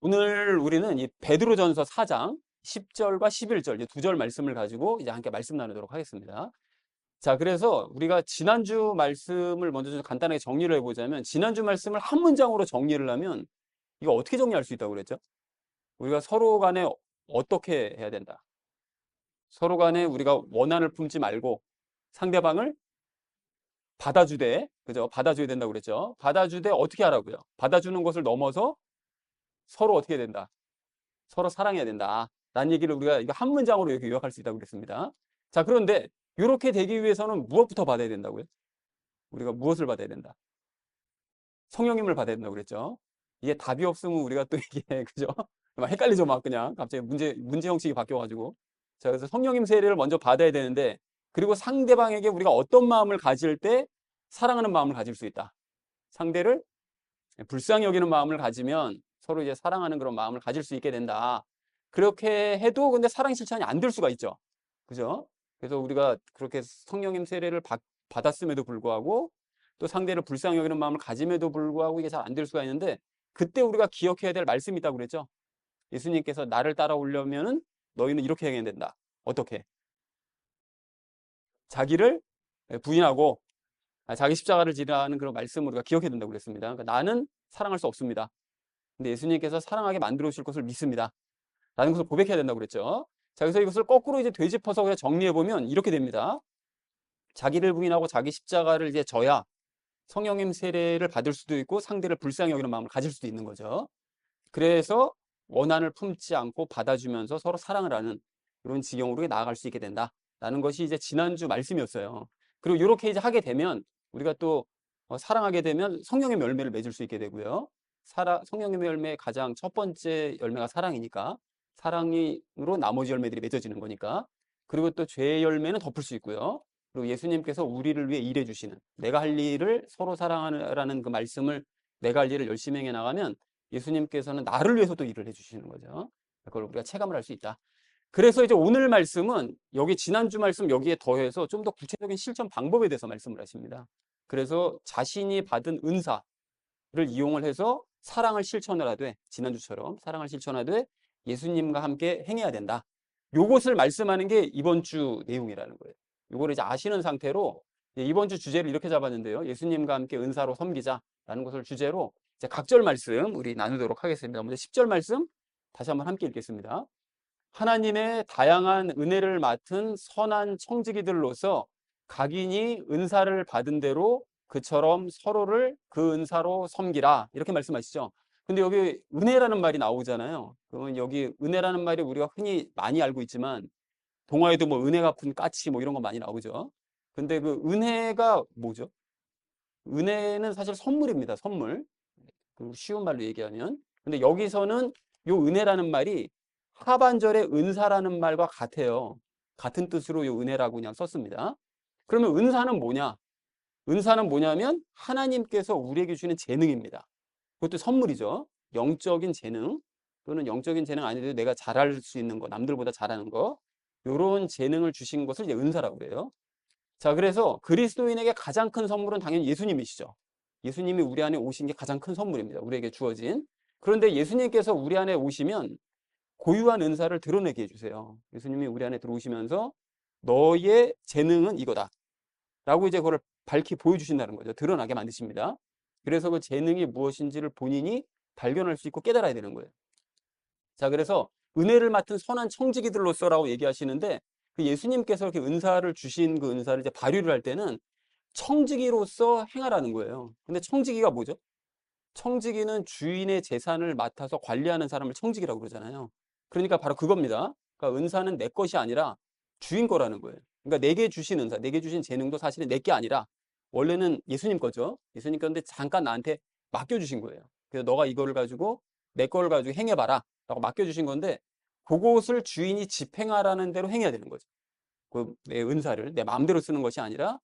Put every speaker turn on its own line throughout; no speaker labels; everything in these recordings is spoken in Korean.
오늘 우리는 이 베드로전서 4장 10절과 11절 두 절 말씀을 가지고 이제 함께 말씀 나누도록 하겠습니다. 자, 그래서 우리가 지난주 말씀을 먼저 좀 간단하게 정리를 해보자면, 지난주 말씀을 한 문장으로 정리를 하면 이거 어떻게 정리할 수 있다고 그랬죠? 우리가 서로 간에 어떻게 해야 된다. 서로 간에 우리가 원한을 품지 말고 상대방을 받아주되, 그죠? 받아줘야 된다고 그랬죠? 받아주되 어떻게 하라고요? 받아주는 것을 넘어서 서로 어떻게 해야 된다? 서로 사랑해야 된다. 라는 얘기를 우리가 이거 한 문장으로 이렇게 요약할 수 있다고 그랬습니다. 자, 그런데 이렇게 되기 위해서는 무엇부터 받아야 된다고요? 우리가 무엇을 받아야 된다? 성령님을 받아야 된다고 그랬죠. 이게 답이 없으면 우리가 또 이게 그죠? 막 헷갈리죠, 막 그냥 갑자기 문제 형식이 바뀌어가지고. 자, 그래서 성령님 세례를 먼저 받아야 되는데, 그리고 상대방에게 우리가 어떤 마음을 가질 때 사랑하는 마음을 가질 수 있다. 상대를 불쌍히 여기는 마음을 가지면 서로 이제 사랑하는 그런 마음을 가질 수 있게 된다. 그렇게 해도 근데 사랑 실천이 안 될 수가 있죠. 그죠? 그래서 우리가 그렇게 성령님 세례를 받았음에도 불구하고 또 상대를 불쌍히 여기는 마음을 가짐에도 불구하고 이게 잘 안 될 수가 있는데, 그때 우리가 기억해야 될 말씀이 있다고 그랬죠. 예수님께서 나를 따라오려면은 너희는 이렇게 해야 된다. 어떻게? 자기를 부인하고 자기 십자가를 지라는 그런 말씀을 우리가 기억해야 된다고 그랬습니다. 그러니까 나는 사랑할 수 없습니다. 근데 예수님께서 사랑하게 만들어 주실 것을 믿습니다. 라는 것을 고백해야 된다고 그랬죠. 자, 그래서 이것을 거꾸로 이제 되짚어서 그냥 정리해 보면 이렇게 됩니다. 자기를 부인하고 자기 십자가를 이제 져야 성령님 세례를 받을 수도 있고 상대를 불쌍히 여기는 마음을 가질 수도 있는 거죠. 그래서 원한을 품지 않고 받아주면서 서로 사랑을 하는 이런 지경으로 나아갈 수 있게 된다라는 것이 이제 지난주 말씀이었어요. 그리고 이렇게 이제 하게 되면 우리가 또 사랑하게 되면 성령의 열매를 맺을 수 있게 되고요. 성령의 열매의 가장 첫 번째 열매가 사랑이니까 사랑으로 나머지 열매들이 맺어지는 거니까. 그리고 또 죄의 열매는 덮을 수 있고요. 그리고 예수님께서 우리를 위해 일해 주시는, 내가 할 일을 서로 사랑하라는 그 말씀을, 내가 할 일을 열심히 해 나가면 예수님께서는 나를 위해서 또 일을 해주시는 거죠. 그걸 우리가 체감을 할 수 있다. 그래서 이제 오늘 말씀은 여기 지난주 말씀 여기에 더해서 좀 더 구체적인 실천 방법에 대해서 말씀을 하십니다. 그래서 자신이 받은 은사를 이용을 해서 사랑을 실천을 하되, 지난주처럼 사랑을 실천하되 예수님과 함께 행해야 된다. 요것을 말씀하는 게 이번 주 내용이라는 거예요. 요거를 이제 아시는 상태로 이번 주 주제를 이렇게 잡았는데요. 예수님과 함께 은사로 섬기자라는 것을 주제로 이제 각절 말씀 우리 나누도록 하겠습니다. 먼저 10절 말씀 다시 한번 함께 읽겠습니다. 하나님의 다양한 은혜를 맡은 선한 청지기들로서 각인이 은사를 받은 대로 그처럼 서로를 그 은사로 섬기라, 이렇게 말씀하시죠. 근데 여기 은혜라는 말이 나오잖아요. 그러면 여기 은혜라는 말이 우리가 흔히 많이 알고 있지만 동화에도 뭐 은혜 갚은 까치 뭐 이런 거 많이 나오죠. 근데 그 은혜가 뭐죠? 은혜는 사실 선물입니다. 선물. 그 쉬운 말로 얘기하면. 근데 여기서는 요 은혜라는 말이 하반절의 은사라는 말과 같아요. 같은 뜻으로 요 은혜라고 그냥 썼습니다. 그러면 은사는 뭐냐? 은사는 뭐냐면 하나님께서 우리에게 주시는 재능입니다. 그것도 선물이죠. 영적인 재능, 또는 영적인 재능 아니더라도 내가 잘할 수 있는 거, 남들보다 잘하는 거, 요런 재능을 주신 것을 이제 은사라고 그래요. 자, 그래서 그리스도인에게 가장 큰 선물은 당연히 예수님이시죠. 예수님이 우리 안에 오신 게 가장 큰 선물입니다. 우리에게 주어진. 그런데 예수님께서 우리 안에 오시면 고유한 은사를 드러내게 해주세요. 예수님이 우리 안에 들어오시면서 너의 재능은 이거다 라고 이제 그걸 밝히 보여주신다는 거죠. 드러나게 만드십니다. 그래서 그 재능이 무엇인지를 본인이 발견할 수 있고 깨달아야 되는 거예요. 자, 그래서 은혜를 맡은 선한 청지기들로서라고 얘기하시는데, 그 예수님께서 이렇게 은사를 주신 그 은사를 이제 발휘를 할 때는 청지기로서 행하라는 거예요. 근데 청지기가 뭐죠? 청지기는 주인의 재산을 맡아서 관리하는 사람을 청지기라고 그러잖아요. 그러니까 바로 그겁니다. 그러니까 은사는 내 것이 아니라 주인 거라는 거예요. 그러니까 내게 주신 은사, 내게 주신 재능도 사실은 내 게 아니라 원래는 예수님 거죠. 예수님 건데 잠깐 나한테 맡겨주신 거예요. 그래서 너가 이거를 가지고 내 거를 가지고 행해봐라 라고 맡겨주신 건데, 그것을 주인이 집행하라는 대로 행해야 되는 거죠. 그 내 은사를 내 마음대로 쓰는 것이 아니라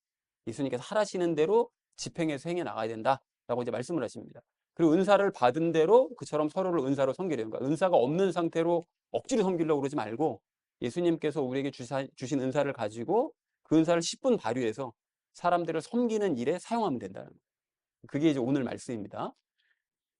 예수님께서 하라시는 대로 집행해서 행해 나가야 된다라고 이제 말씀을 하십니다. 그리고 은사를 받은 대로 그처럼 서로를 은사로 섬기려는 거야. 은사가 없는 상태로 억지로 섬기려고 그러지 말고 예수님께서 우리에게 주신 은사를 가지고 그 은사를 10분 발휘해서 사람들을 섬기는 일에 사용하면 된다는 거예요. 그게 이제 오늘 말씀입니다.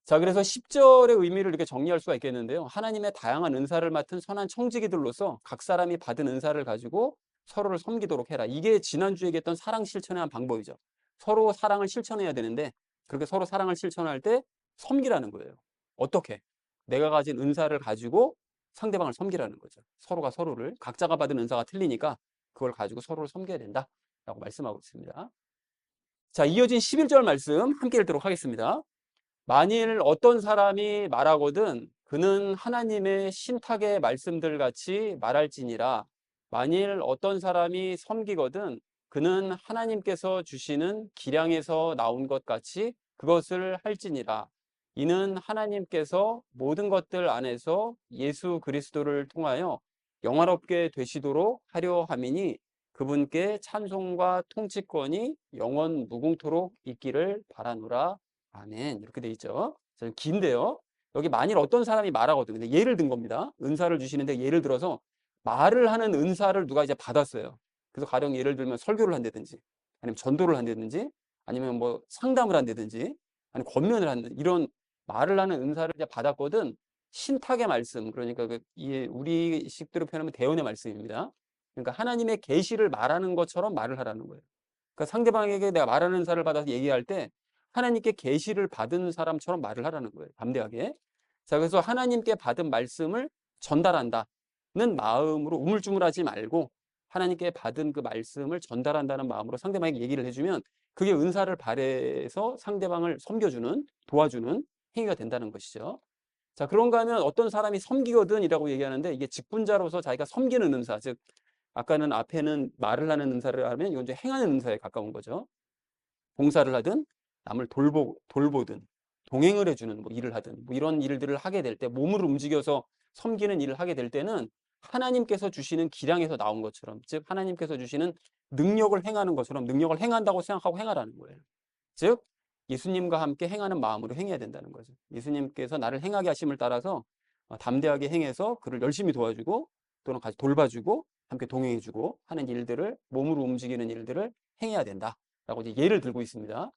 자, 그래서 10절의 의미를 이렇게 정리할 수가 있겠는데요. 하나님의 다양한 은사를 맡은 선한 청지기들로서 각 사람이 받은 은사를 가지고 서로를 섬기도록 해라. 이게 지난주에 얘기했던 사랑 실천의 한 방법이죠. 서로 사랑을 실천해야 되는데 그렇게 서로 사랑을 실천할 때 섬기라는 거예요. 어떻게? 내가 가진 은사를 가지고 상대방을 섬기라는 거죠. 서로가 서로를 각자가 받은 은사가 틀리니까 그걸 가지고 서로를 섬겨야 된다라고 말씀하고 있습니다. 자, 이어진 11절 말씀 함께 읽도록 하겠습니다. 만일 어떤 사람이 말하거든 그는 하나님의 신탁의 말씀들 같이 말할지니라. 만일 어떤 사람이 섬기거든 그는 하나님께서 주시는 기량에서 나온 것 같이 그것을 할지니라. 이는 하나님께서 모든 것들 안에서 예수 그리스도를 통하여 영화롭게 되시도록 하려 함이니 그분께 찬송과 통치권이 영원 무궁토록 있기를 바라노라. 아멘. 이렇게 돼 있죠. 자, 긴데요. 여기 만일 어떤 사람이 말하거든요. 근데 예를 든 겁니다. 은사를 주시는데 예를 들어서 말을 하는 은사를 누가 이제 받았어요. 그래서 가령 예를 들면 설교를 한다든지 아니면 전도를 한다든지 아니면 뭐 상담을 한다든지 아니면 권면을 한다든지 이런 말을 하는 은사를 이제 받았거든. 신탁의 말씀, 그러니까 우리 식대로 표현하면 대언의 말씀입니다. 그러니까 하나님의 계시를 말하는 것처럼 말을 하라는 거예요. 그러니까 상대방에게 내가 말하는 은사를 받아서 얘기할 때 하나님께 계시를 받은 사람처럼 말을 하라는 거예요. 담대하게. 자, 그래서 하나님께 받은 말씀을 전달한다는 마음으로 우물쭈물하지 말고 하나님께 받은 그 말씀을 전달한다는 마음으로 상대방에게 얘기를 해주면 그게 은사를 발휘해서 상대방을 섬겨주는, 도와주는 행위가 된다는 것이죠. 자, 그런가 하면 어떤 사람이 섬기거든이라고 얘기하는데 이게 직분자로서 자기가 섬기는 은사, 즉 아까는 앞에는 말을 하는 은사를 하면 이건 이제 행하는 은사에 가까운 거죠. 봉사를 하든 남을 돌보든 동행을 해주는 뭐 일을 하든 뭐 이런 일들을 하게 될 때 몸을 움직여서 섬기는 일을 하게 될 때는 하나님께서 주시는 기량에서 나온 것처럼, 즉 하나님께서 주시는 능력을 행하는 것처럼 능력을 행한다고 생각하고 행하라는 거예요. 즉 예수님과 함께 행하는 마음으로 행해야 된다는 거죠. 예수님께서 나를 행하게 하심을 따라서 담대하게 행해서 그를 열심히 도와주고 또는 같이 돌봐주고 함께 동행해주고 하는 일들을, 몸으로 움직이는 일들을 행해야 된다라고 이제 예를 들고 있습니다.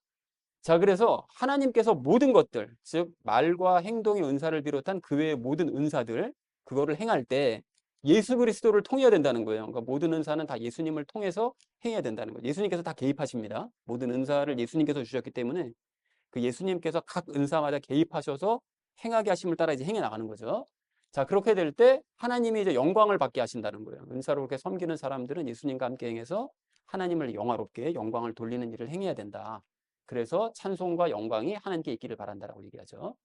자, 그래서 하나님께서 모든 것들, 즉 말과 행동의 은사를 비롯한 그 외의 모든 은사들, 그거를 행할 때 예수 그리스도를 통해야 된다는 거예요. 그러니까 모든 은사는 다 예수님을 통해서 행해야 된다는 거예요. 예수님께서 다 개입하십니다. 모든 은사를 예수님께서 주셨기 때문에 그 예수님께서 각 은사마다 개입하셔서 행하게 하심을 따라 이제 행해 나가는 거죠. 자, 그렇게 될 때 하나님이 이제 영광을 받게 하신다는 거예요. 은사로 그렇게 섬기는 사람들은 예수님과 함께 행해서 하나님을 영화롭게 영광을 돌리는 일을 행해야 된다. 그래서 찬송과 영광이 하나님께 있기를 바란다라고 얘기하죠.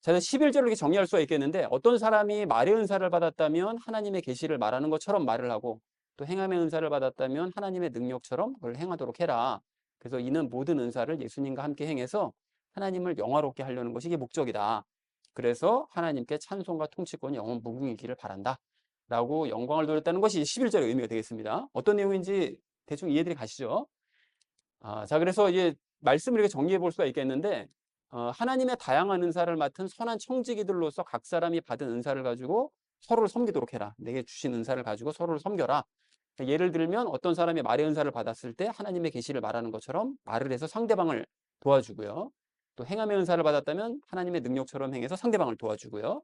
자, 11절을 이렇게 정리할 수가 있겠는데 어떤 사람이 말의 은사를 받았다면 하나님의 계시를 말하는 것처럼 말을 하고 또 행함의 은사를 받았다면 하나님의 능력처럼 그걸 행하도록 해라. 그래서 이는 모든 은사를 예수님과 함께 행해서 하나님을 영화롭게 하려는 것이 이게 목적이다. 그래서 하나님께 찬송과 통치권이 영원 무궁이기를 바란다. 라고 영광을 돌렸다는 것이 11절의 의미가 되겠습니다. 어떤 내용인지 대충 이해들이 가시죠? 자, 그래서 이제 말씀을 이렇게 정리해 볼 수가 있겠는데 하나님의 다양한 은사를 맡은 선한 청지기들로서 각 사람이 받은 은사를 가지고 서로를 섬기도록 해라. 내게 주신 은사를 가지고 서로를 섬겨라. 예를 들면 어떤 사람이 말의 은사를 받았을 때 하나님의 계시를 말하는 것처럼 말을 해서 상대방을 도와주고요. 또 행함의 은사를 받았다면 하나님의 능력처럼 행해서 상대방을 도와주고요.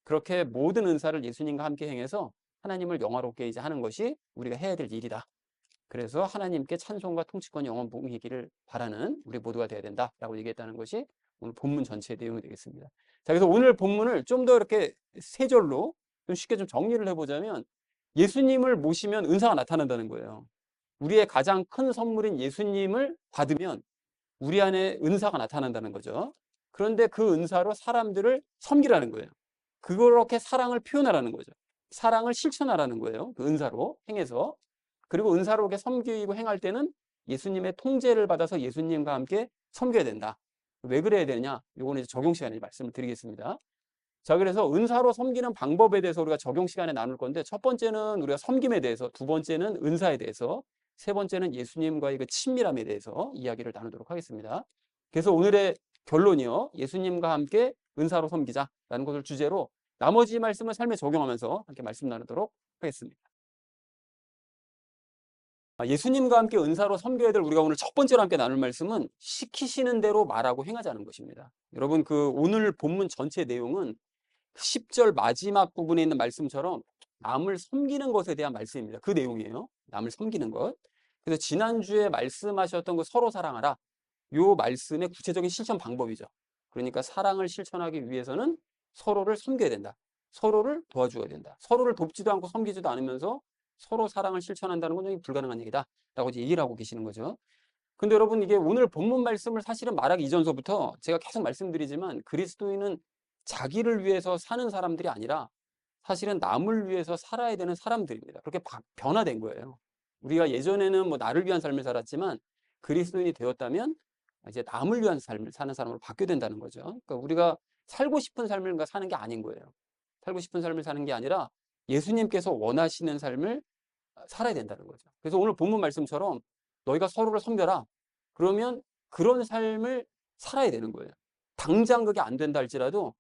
그렇게 모든 은사를 예수님과 함께 행해서 하나님을 영화롭게 이제 하는 것이 우리가 해야 될 일이다. 그래서 하나님께 찬송과 통치권이 영원 무궁이기를 바라는 우리 모두가 되어야 된다라고 얘기했다는 것이 오늘 본문 전체의 내용이 되겠습니다. 자, 그래서 오늘 본문을 좀 더 이렇게 세 절로 좀 쉽게 좀 정리를 해보자면 예수님을 모시면 은사가 나타난다는 거예요. 우리의 가장 큰 선물인 예수님을 받으면 우리 안에 은사가 나타난다는 거죠. 그런데 그 은사로 사람들을 섬기라는 거예요. 그렇게 사랑을 표현하라는 거죠. 사랑을 실천하라는 거예요. 그 은사로 행해서. 그리고 은사로 이렇게 섬기고 행할 때는 예수님의 통제를 받아서 예수님과 함께 섬겨야 된다. 왜 그래야 되느냐? 요거는 이제 적용 시간에 말씀을 드리겠습니다. 자, 그래서 은사로 섬기는 방법에 대해서 우리가 적용 시간에 나눌 건데 첫 번째는 우리가 섬김에 대해서, 두 번째는 은사에 대해서, 세 번째는 예수님과의 그 친밀함에 대해서 이야기를 나누도록 하겠습니다. 그래서 오늘의 결론이요. 예수님과 함께 은사로 섬기자라는 것을 주제로 나머지 말씀을 삶에 적용하면서 함께 말씀 나누도록 하겠습니다. 예수님과 함께 은사로 섬겨야 될 우리가 오늘 첫 번째로 함께 나눌 말씀은 시키시는 대로 말하고 행하자는 것입니다. 여러분 그 오늘 본문 전체 내용은 10절 마지막 부분에 있는 말씀처럼 남을 섬기는 것에 대한 말씀입니다. 그 내용이에요. 남을 섬기는 것. 그래서 지난주에 말씀하셨던 그 서로 사랑하라. 요 말씀의 구체적인 실천 방법이죠. 그러니까 사랑을 실천하기 위해서는 서로를 섬겨야 된다. 서로를 도와줘야 된다. 서로를 돕지도 않고 섬기지도 않으면서 서로 사랑을 실천한다는 건 불가능한 얘기다. 라고 이제 얘기를 하고 계시는 거죠. 근데 여러분 이게 오늘 본문 말씀을 사실은 말하기 이전서부터 제가 계속 말씀드리지만 그리스도인은 자기를 위해서 사는 사람들이 아니라 사실은 남을 위해서 살아야 되는 사람들입니다. 그렇게 변화된 거예요. 우리가 예전에는 뭐 나를 위한 삶을 살았지만 그리스도인이 되었다면 이제 남을 위한 삶을 사는 사람으로 바뀌어야 된다는 거죠. 그러니까 우리가 살고 싶은 삶을 사는 게 아닌 거예요. 살고 싶은 삶을 사는 게 아니라 예수님께서 원하시는 삶을 살아야 된다는 거죠. 그래서 오늘 본문 말씀처럼 너희가 서로를 섬겨라. 그러면 그런 삶을 살아야 되는 거예요. 당장 그게 안 된다 할지라도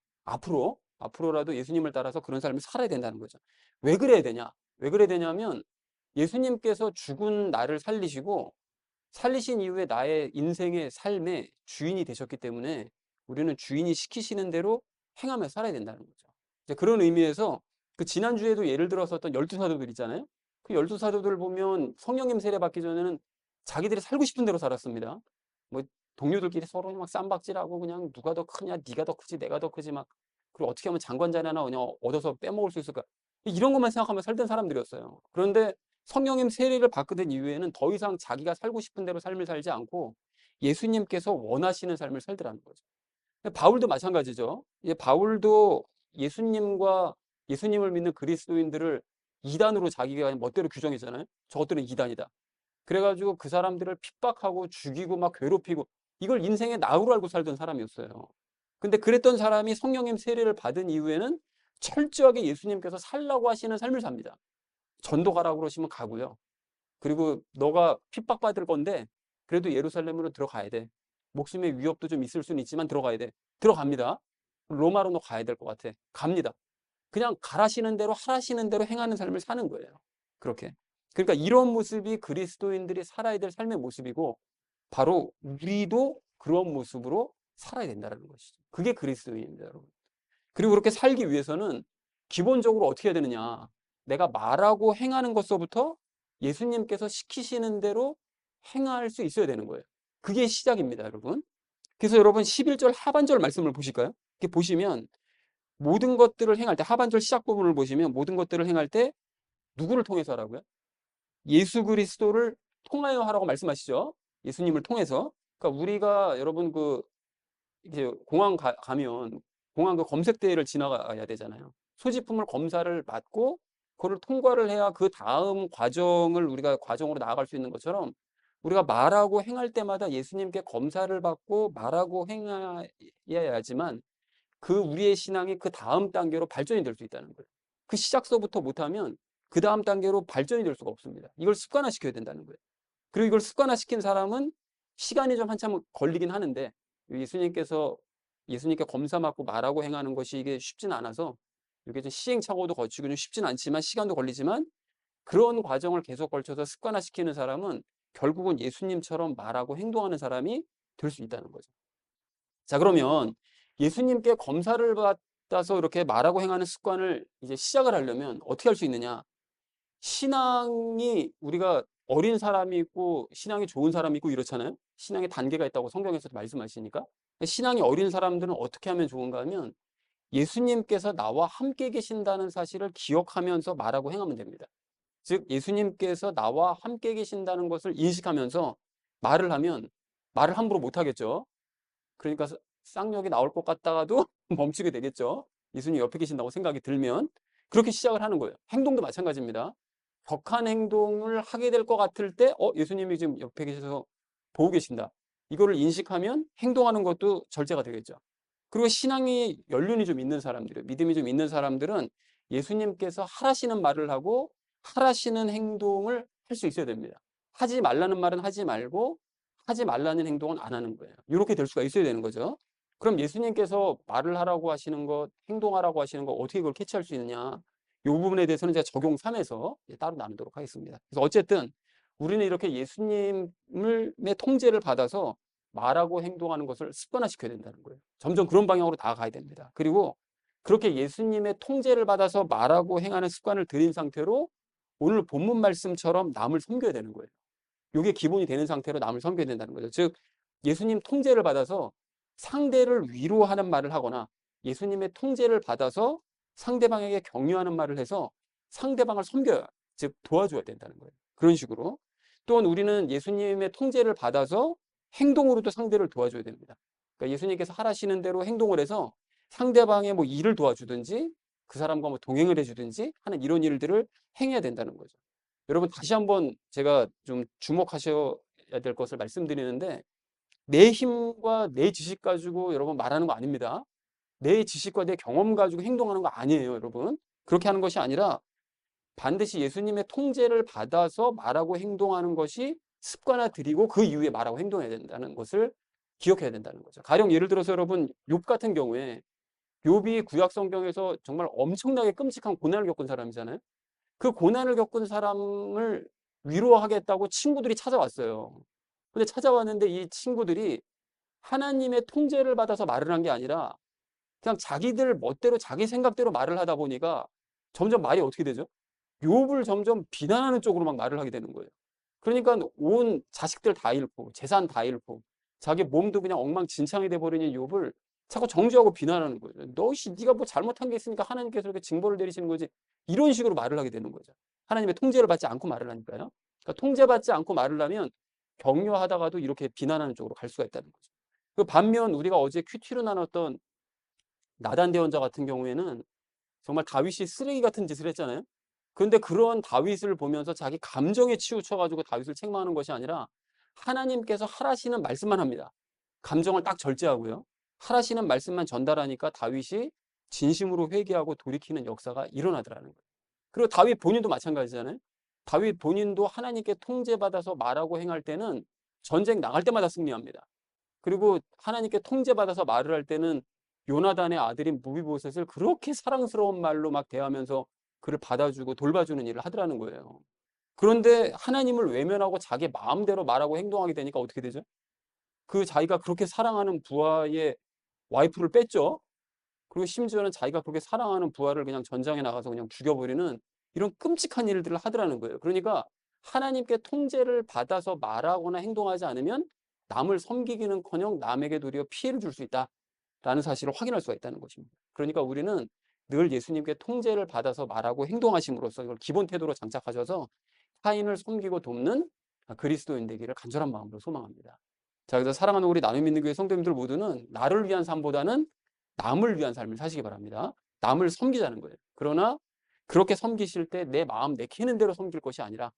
앞으로라도 예수님을 따라서 그런 삶을 살아야 된다는 거죠. 왜 그래야 되냐? 왜 그래야 되냐면 예수님께서 죽은 나를 살리신 이후에 나의 인생의 삶의 주인이 되셨기 때문에 우리는 주인이 시키시는 대로 행하며 살아야 된다는 거죠. 이제 그런 의미에서 그 지난주에도 예를 들어서 어떤 12사도들 있잖아요. 그 12사도들 보면 성령님 세례 받기 전에는 자기들이 살고 싶은 대로 살았습니다. 뭐 동료들끼리 서로 막 쌈박질하고 그냥 누가 더 크냐, 네가 더 크지, 내가 더 크지 막 그리고 어떻게 하면 장관 자리 하나 그냥 얻어서 빼먹을 수 있을까 이런 것만 생각하며 살던 사람들이었어요. 그런데 성령님 세례를 받게 된 이후에는 더 이상 자기가 살고 싶은 대로 삶을 살지 않고 예수님께서 원하시는 삶을 살더라는 거죠. 바울도 마찬가지죠. 바울도 예수님을 믿는 그리스도인들을 이단으로 자기가 멋대로 규정했잖아요. 저것들은 이단이다. 그래가지고 그 사람들을 핍박하고 죽이고 막 괴롭히고 이걸 인생의 나으로 알고 살던 사람이었어요. 근데 그랬던 사람이 성령님 세례를 받은 이후에는 철저하게 예수님께서 살라고 하시는 삶을 삽니다. 전도 가라고 그러시면 가고요. 그리고 너가 핍박받을 건데 그래도 예루살렘으로 들어가야 돼. 목숨의 위협도 좀 있을 수는 있지만 들어가야 돼. 들어갑니다. 로마로 너 가야 될 것 같아. 갑니다. 그냥 가라시는 대로 하라시는 대로 행하는 삶을 사는 거예요. 그렇게. 그러니까 이런 모습이 그리스도인들이 살아야 될 삶의 모습이고 바로 우리도 그런 모습으로 살아야 된다는 것이죠. 그게 그리스도인입니다, 여러분. 그리고 그렇게 살기 위해서는 기본적으로 어떻게 해야 되느냐. 내가 말하고 행하는 것서부터 예수님께서 시키시는 대로 행할 수 있어야 되는 거예요. 그게 시작입니다, 여러분. 그래서 여러분 11절 하반절 말씀을 보실까요? 이렇게 보시면 모든 것들을 행할 때 하반절 시작 부분을 보시면 모든 것들을 행할 때 누구를 통해서 하라고요? 예수 그리스도를 통하여 하라고 말씀하시죠. 예수님을 통해서. 그러니까 우리가 여러분 이제 공항 가면 공항 그 검색대회를 지나가야 되잖아요. 소지품을 검사를 받고 그걸 통과를 해야 그 다음 과정을 우리가 과정으로 나아갈 수 있는 것처럼 우리가 말하고 행할 때마다 예수님께 검사를 받고 말하고 행해야지만 그 우리의 신앙이 그 다음 단계로 발전이 될 수 있다는 거예요. 그 시작서부터 못하면 그 다음 단계로 발전이 될 수가 없습니다. 이걸 습관화시켜야 된다는 거예요. 그리고 이걸 습관화시킨 사람은 시간이 좀 한참 걸리긴 하는데 예수님께 검사 받고 말하고 행하는 것이 이게 쉽진 않아서 이게 좀 시행착오도 거치고 좀 쉽진 않지만 시간도 걸리지만 그런 과정을 계속 걸쳐서 습관화시키는 사람은 결국은 예수님처럼 말하고 행동하는 사람이 될 수 있다는 거죠. 자, 그러면 예수님께 검사를 받아서 이렇게 말하고 행하는 습관을 이제 시작을 하려면 어떻게 할 수 있느냐? 신앙이 우리가 어린 사람이 있고 신앙이 좋은 사람이 있고 이렇잖아요. 신앙의 단계가 있다고 성경에서도 말씀하시니까. 신앙이 어린 사람들은 어떻게 하면 좋은가 하면 예수님께서 나와 함께 계신다는 사실을 기억하면서 말하고 행하면 됩니다. 즉 예수님께서 나와 함께 계신다는 것을 인식하면서 말을 하면 말을 함부로 못 하겠죠. 그러니까 쌍욕이 나올 것 같다가도 멈추게 되겠죠. 예수님 옆에 계신다고 생각이 들면 그렇게 시작을 하는 거예요. 행동도 마찬가지입니다. 격한 행동을 하게 될 것 같을 때 예수님이 지금 옆에 계셔서 보고 계신다. 이거를 인식하면 행동하는 것도 절제가 되겠죠. 그리고 신앙이 연륜이 좀 있는 사람들, 믿음이 좀 있는 사람들은 예수님께서 하라시는 말을 하고 하라시는 행동을 할 수 있어야 됩니다. 하지 말라는 말은 하지 말고 하지 말라는 행동은 안 하는 거예요. 이렇게 될 수가 있어야 되는 거죠. 그럼 예수님께서 말을 하라고 하시는 것, 행동하라고 하시는 것 어떻게 그걸 캐치할 수 있느냐? 이 부분에 대해서는 제가 적용 3에서 따로 나누도록 하겠습니다. 그래서 어쨌든 우리는 이렇게 예수님의 통제를 받아서 말하고 행동하는 것을 습관화시켜야 된다는 거예요. 점점 그런 방향으로 나아가야 됩니다. 그리고 그렇게 예수님의 통제를 받아서 말하고 행하는 습관을 들인 상태로 오늘 본문 말씀처럼 남을 섬겨야 되는 거예요. 이게 기본이 되는 상태로 남을 섬겨야 된다는 거죠. 즉 예수님 통제를 받아서 상대를 위로하는 말을 하거나 예수님의 통제를 받아서 상대방에게 격려하는 말을 해서 상대방을 섬겨야, 즉 도와줘야 된다는 거예요. 그런 식으로. 또한 우리는 예수님의 통제를 받아서 행동으로도 상대를 도와줘야 됩니다. 그러니까 예수님께서 하라시는 대로 행동을 해서 상대방의 뭐 일을 도와주든지 그 사람과 뭐 동행을 해주든지 하는 이런 일들을 행해야 된다는 거죠. 여러분 다시 한번 제가 좀 주목하셔야 될 것을 말씀드리는데, 내 힘과 내 지식 가지고 여러분 말하는 거 아닙니다. 내 지식과 내 경험 가지고 행동하는 거 아니에요, 여러분. 그렇게 하는 것이 아니라 반드시 예수님의 통제를 받아서 말하고 행동하는 것이 습관화들이고 그 이후에 말하고 행동해야 된다는 것을 기억해야 된다는 거죠. 가령 예를 들어서 여러분 욥 같은 경우에, 욥이 구약 성경에서 정말 엄청나게 끔찍한 고난을 겪은 사람이잖아요. 그 고난을 겪은 사람을 위로하겠다고 친구들이 찾아왔어요. 근데 찾아왔는데 이 친구들이 하나님의 통제를 받아서 말을 한 게 아니라 그냥 자기들 멋대로 자기 생각대로 말을 하다 보니까 점점 말이 어떻게 되죠? 욥을 점점 비난하는 쪽으로 막 말을 하게 되는 거예요. 그러니까 온 자식들 다 잃고 재산 다 잃고 자기 몸도 그냥 엉망진창이 돼버리는 욥을 자꾸 정죄하고 비난하는 거예요. 네가 뭐 잘못한 게 있으니까 하나님께서 이렇게 징벌을 내리시는 거지. 이런 식으로 말을 하게 되는 거죠. 하나님의 통제를 받지 않고 말을 하니까요. 그러니까 통제받지 않고 말을 하면 격려하다가도 이렇게 비난하는 쪽으로 갈 수가 있다는 거죠. 그 반면 우리가 어제 큐티로 나눴던 나단 대원자 같은 경우에는 정말 다윗이 쓰레기 같은 짓을 했잖아요. 그런데 그런 다윗을 보면서 자기 감정에 치우쳐가지고 다윗을 책망하는 것이 아니라 하나님께서 하라시는 말씀만 합니다. 감정을 딱 절제하고요. 하라시는 말씀만 전달하니까 다윗이 진심으로 회개하고 돌이키는 역사가 일어나더라는 거예요. 그리고 다윗 본인도 마찬가지잖아요. 다윗 본인도 하나님께 통제받아서 말하고 행할 때는 전쟁 나갈 때마다 승리합니다. 그리고 하나님께 통제받아서 말을 할 때는 요나단의 아들인 무비보셋을 그렇게 사랑스러운 말로 막 대하면서 그를 받아주고 돌봐주는 일을 하더라는 거예요. 그런데 하나님을 외면하고 자기 마음대로 말하고 행동하게 되니까 어떻게 되죠? 그 자기가 그렇게 사랑하는 부하의 와이프를 뺐죠. 그리고 심지어는 자기가 그렇게 사랑하는 부하를 그냥 전장에 나가서 그냥 죽여버리는 이런 끔찍한 일들을 하더라는 거예요. 그러니까 하나님께 통제를 받아서 말하거나 행동하지 않으면 남을 섬기기는커녕 남에게 도리어 피해를 줄 수 있다라는 사실을 확인할 수가 있다는 것입니다. 그러니까 우리는 늘 예수님께 통제를 받아서 말하고 행동하심으로써 이걸 기본 태도로 장착하셔서 타인을 섬기고 돕는 그리스도인 되기를 간절한 마음으로 소망합니다. 자, 그래서 사랑하는 우리 나눔 있는 교회 성도님들 모두는 나를 위한 삶보다는 남을 위한 삶을 사시기 바랍니다. 남을 섬기자는 거예요. 그러나 그렇게 섬기실 때 내 마음 내키는 대로 섬길 것이 아니라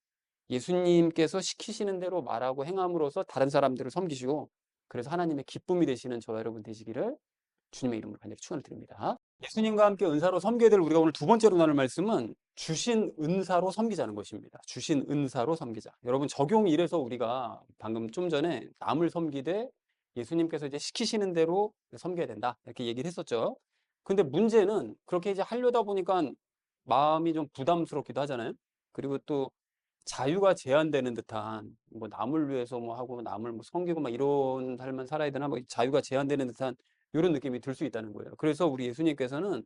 예수님께서 시키시는 대로 말하고 행함으로써 다른 사람들을 섬기시고, 그래서 하나님의 기쁨이 되시는 저와 여러분 되시기를 주님의 이름으로 간절히 축원을 드립니다. 예수님과 함께 은사로 섬겨야 될 우리가 오늘 두 번째로 나눌 말씀은 주신 은사로 섬기자는 것입니다. 주신 은사로 섬기자. 여러분 적용이 이래서 우리가 방금 좀 전에 남을 섬기되 예수님께서 이제 시키시는 대로 섬겨야 된다 이렇게 얘기를 했었죠. 근데 문제는 그렇게 이제 하려다 보니까 마음이 좀 부담스럽기도 하잖아요. 그리고 또 자유가 제한되는 듯한, 뭐 남을 위해서 뭐 하고 남을 뭐 섬기고 막 이런 삶만 살아야 되나, 뭐 자유가 제한되는 듯한 이런 느낌이 들 수 있다는 거예요. 그래서 우리 예수님께서는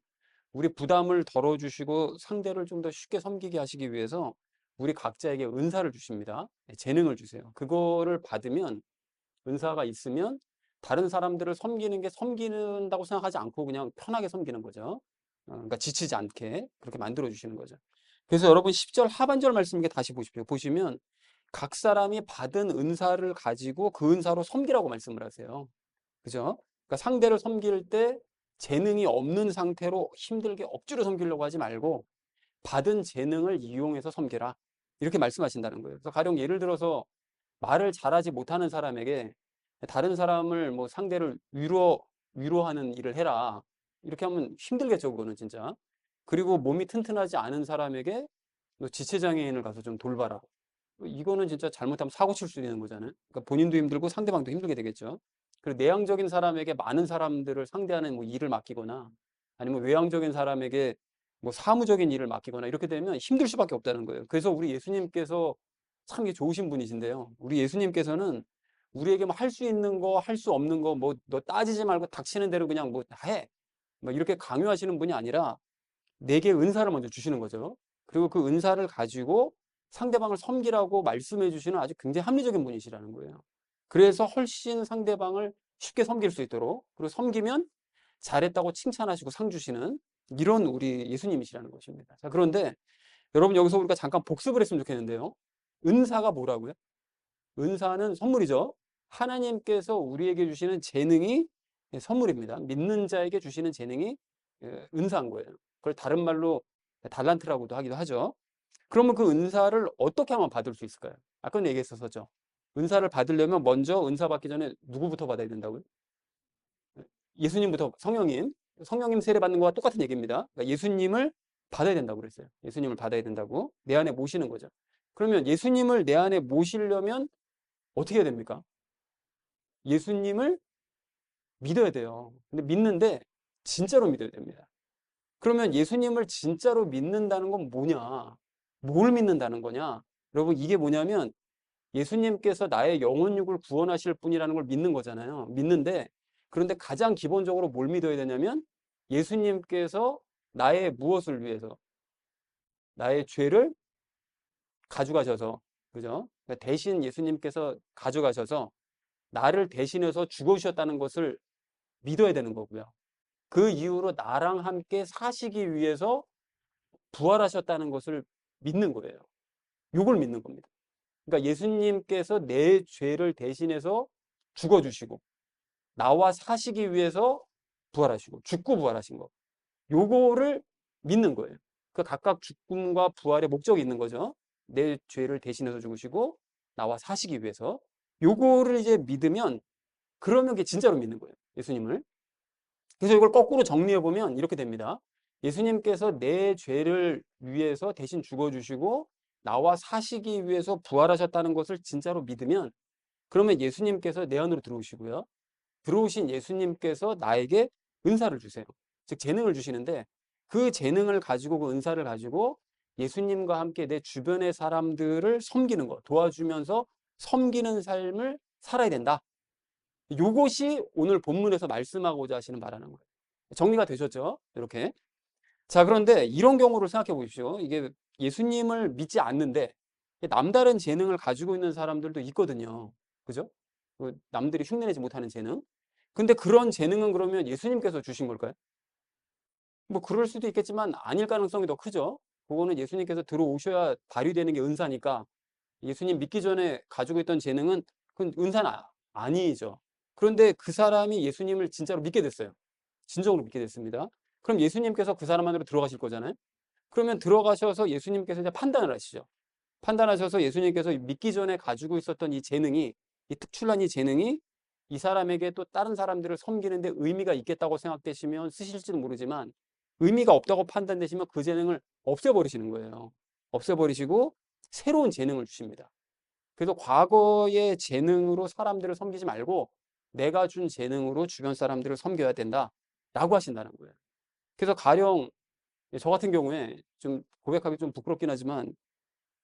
우리 부담을 덜어주시고 상대를 좀 더 쉽게 섬기게 하시기 위해서 우리 각자에게 은사를 주십니다. 재능을 주세요. 그거를 받으면, 은사가 있으면 다른 사람들을 섬기는 게 섬기는다고 생각하지 않고 그냥 편하게 섬기는 거죠. 그러니까 지치지 않게 그렇게 만들어 주시는 거죠. 그래서 여러분 10절 하반절 말씀 이게 다시 보십시오. 보시면 각 사람이 받은 은사를 가지고 그 은사로 섬기라고 말씀을 하세요. 그죠? 그러니까 상대를 섬길 때 재능이 없는 상태로 힘들게 억지로 섬기려고 하지 말고 받은 재능을 이용해서 섬기라. 이렇게 말씀하신다는 거예요. 그래서 가령 예를 들어서 말을 잘하지 못하는 사람에게 다른 사람을 뭐 상대를 위로하는 일을 해라. 이렇게 하면 힘들겠죠, 그거는 진짜. 그리고 몸이 튼튼하지 않은 사람에게 너 지체장애인을 가서 좀 돌봐라. 이거는 진짜 잘못하면 사고 칠 수 있는 거잖아요. 그러니까 본인도 힘들고 상대방도 힘들게 되겠죠. 그리고 내향적인 사람에게 많은 사람들을 상대하는 뭐 일을 맡기거나 아니면 외향적인 사람에게 뭐 사무적인 일을 맡기거나 이렇게 되면 힘들 수밖에 없다는 거예요. 그래서 우리 예수님께서 참 이게 좋으신 분이신데요. 우리 예수님께서는 우리에게 뭐 할 수 있는 거, 할 수 없는 거, 뭐 너 따지지 말고 닥치는 대로 그냥 뭐 다 해. 뭐 이렇게 강요하시는 분이 아니라 내게 은사를 먼저 주시는 거죠. 그리고 그 은사를 가지고 상대방을 섬기라고 말씀해 주시는 아주 굉장히 합리적인 분이시라는 거예요. 그래서 훨씬 상대방을 쉽게 섬길 수 있도록, 그리고 섬기면 잘했다고 칭찬하시고 상 주시는 이런 우리 예수님이시라는 것입니다. 자, 그런데 여러분 여기서 우리가 잠깐 복습을 했으면 좋겠는데요. 은사가 뭐라고요? 은사는 선물이죠. 하나님께서 우리에게 주시는 재능이 선물입니다. 믿는 자에게 주시는 재능이 은사인 거예요. 그걸 다른 말로 달란트라고도 하기도 하죠. 그러면 그 은사를 어떻게 하면 받을 수 있을까요? 아까 얘기했었죠. 은사를 받으려면 먼저 은사 받기 전에 누구부터 받아야 된다고요? 예수님부터 성령님 세례 받는 거와 똑같은 얘기입니다. 그러니까 예수님을 받아야 된다고 그랬어요. 예수님을 받아야 된다고 내 안에 모시는 거죠. 그러면 예수님을 내 안에 모시려면 어떻게 해야 됩니까? 예수님을 믿어야 돼요. 근데 믿는데 진짜로 믿어야 됩니다. 그러면 예수님을 진짜로 믿는다는 건 뭐냐? 뭘 믿는다는 거냐? 여러분 이게 뭐냐면 예수님께서 나의 영혼육을 구원하실 분이라는 걸 믿는 거잖아요. 믿는데 그런데 가장 기본적으로 뭘 믿어야 되냐면 예수님께서 나의 무엇을 위해서 나의 죄를 가져가셔서 그죠? 그러니까 대신 예수님께서 가져가셔서 나를 대신해서 죽어주셨다는 것을 믿어야 되는 거고요. 그 이후로 나랑 함께 사시기 위해서 부활하셨다는 것을 믿는 거예요. 이걸 믿는 겁니다. 그러니까 예수님께서 내 죄를 대신해서 죽어주시고 나와 사시기 위해서 부활하시고 죽고 부활하신 거. 요거를 믿는 거예요. 그 각각 죽음과 부활의 목적이 있는 거죠. 내 죄를 대신해서 죽으시고 나와 사시기 위해서. 요거를 이제 믿으면 그러면 그게 진짜로 믿는 거예요. 예수님을. 그래서 이걸 거꾸로 정리해 보면 이렇게 됩니다. 예수님께서 내 죄를 위해서 대신 죽어주시고 나와 사시기 위해서 부활하셨다는 것을 진짜로 믿으면 그러면 예수님께서 내 안으로 들어오시고요. 들어오신 예수님께서 나에게 은사를 주세요. 즉 재능을 주시는데 그 재능을 가지고 그 은사를 가지고 예수님과 함께 내 주변의 사람들을 섬기는 것, 도와주면서 섬기는 삶을 살아야 된다. 요것이 오늘 본문에서 말씀하고자 하시는 바라는 거예요. 정리가 되셨죠? 이렇게. 자, 그런데 이런 경우를 생각해 보십시오. 이게 예수님을 믿지 않는데 남다른 재능을 가지고 있는 사람들도 있거든요. 그죠? 남들이 흉내내지 못하는 재능. 근데 그런 재능은 그러면 예수님께서 주신 걸까요? 뭐 그럴 수도 있겠지만 아닐 가능성이 더 크죠. 그거는 예수님께서 들어오셔야 발휘되는 게 은사니까 예수님 믿기 전에 가지고 있던 재능은 그건 은사는 아니죠. 그런데 그 사람이 예수님을 진짜로 믿게 됐어요. 진정으로 믿게 됐습니다. 그럼 예수님께서 그 사람 안으로 들어가실 거잖아요. 그러면 들어가셔서 예수님께서 이제 판단을 하시죠. 판단하셔서 예수님께서 믿기 전에 가지고 있었던 이 재능이, 이 특출난 이 재능이 이 사람에게 또 다른 사람들을 섬기는데 의미가 있겠다고 생각되시면 쓰실지는 모르지만 의미가 없다고 판단되시면 그 재능을 없애버리시는 거예요. 없애버리시고 새로운 재능을 주십니다. 그래서 과거의 재능으로 사람들을 섬기지 말고 내가 준 재능으로 주변 사람들을 섬겨야 된다라고 하신다는 거예요. 그래서 가령 저 같은 경우에 좀 고백하기 좀 부끄럽긴 하지만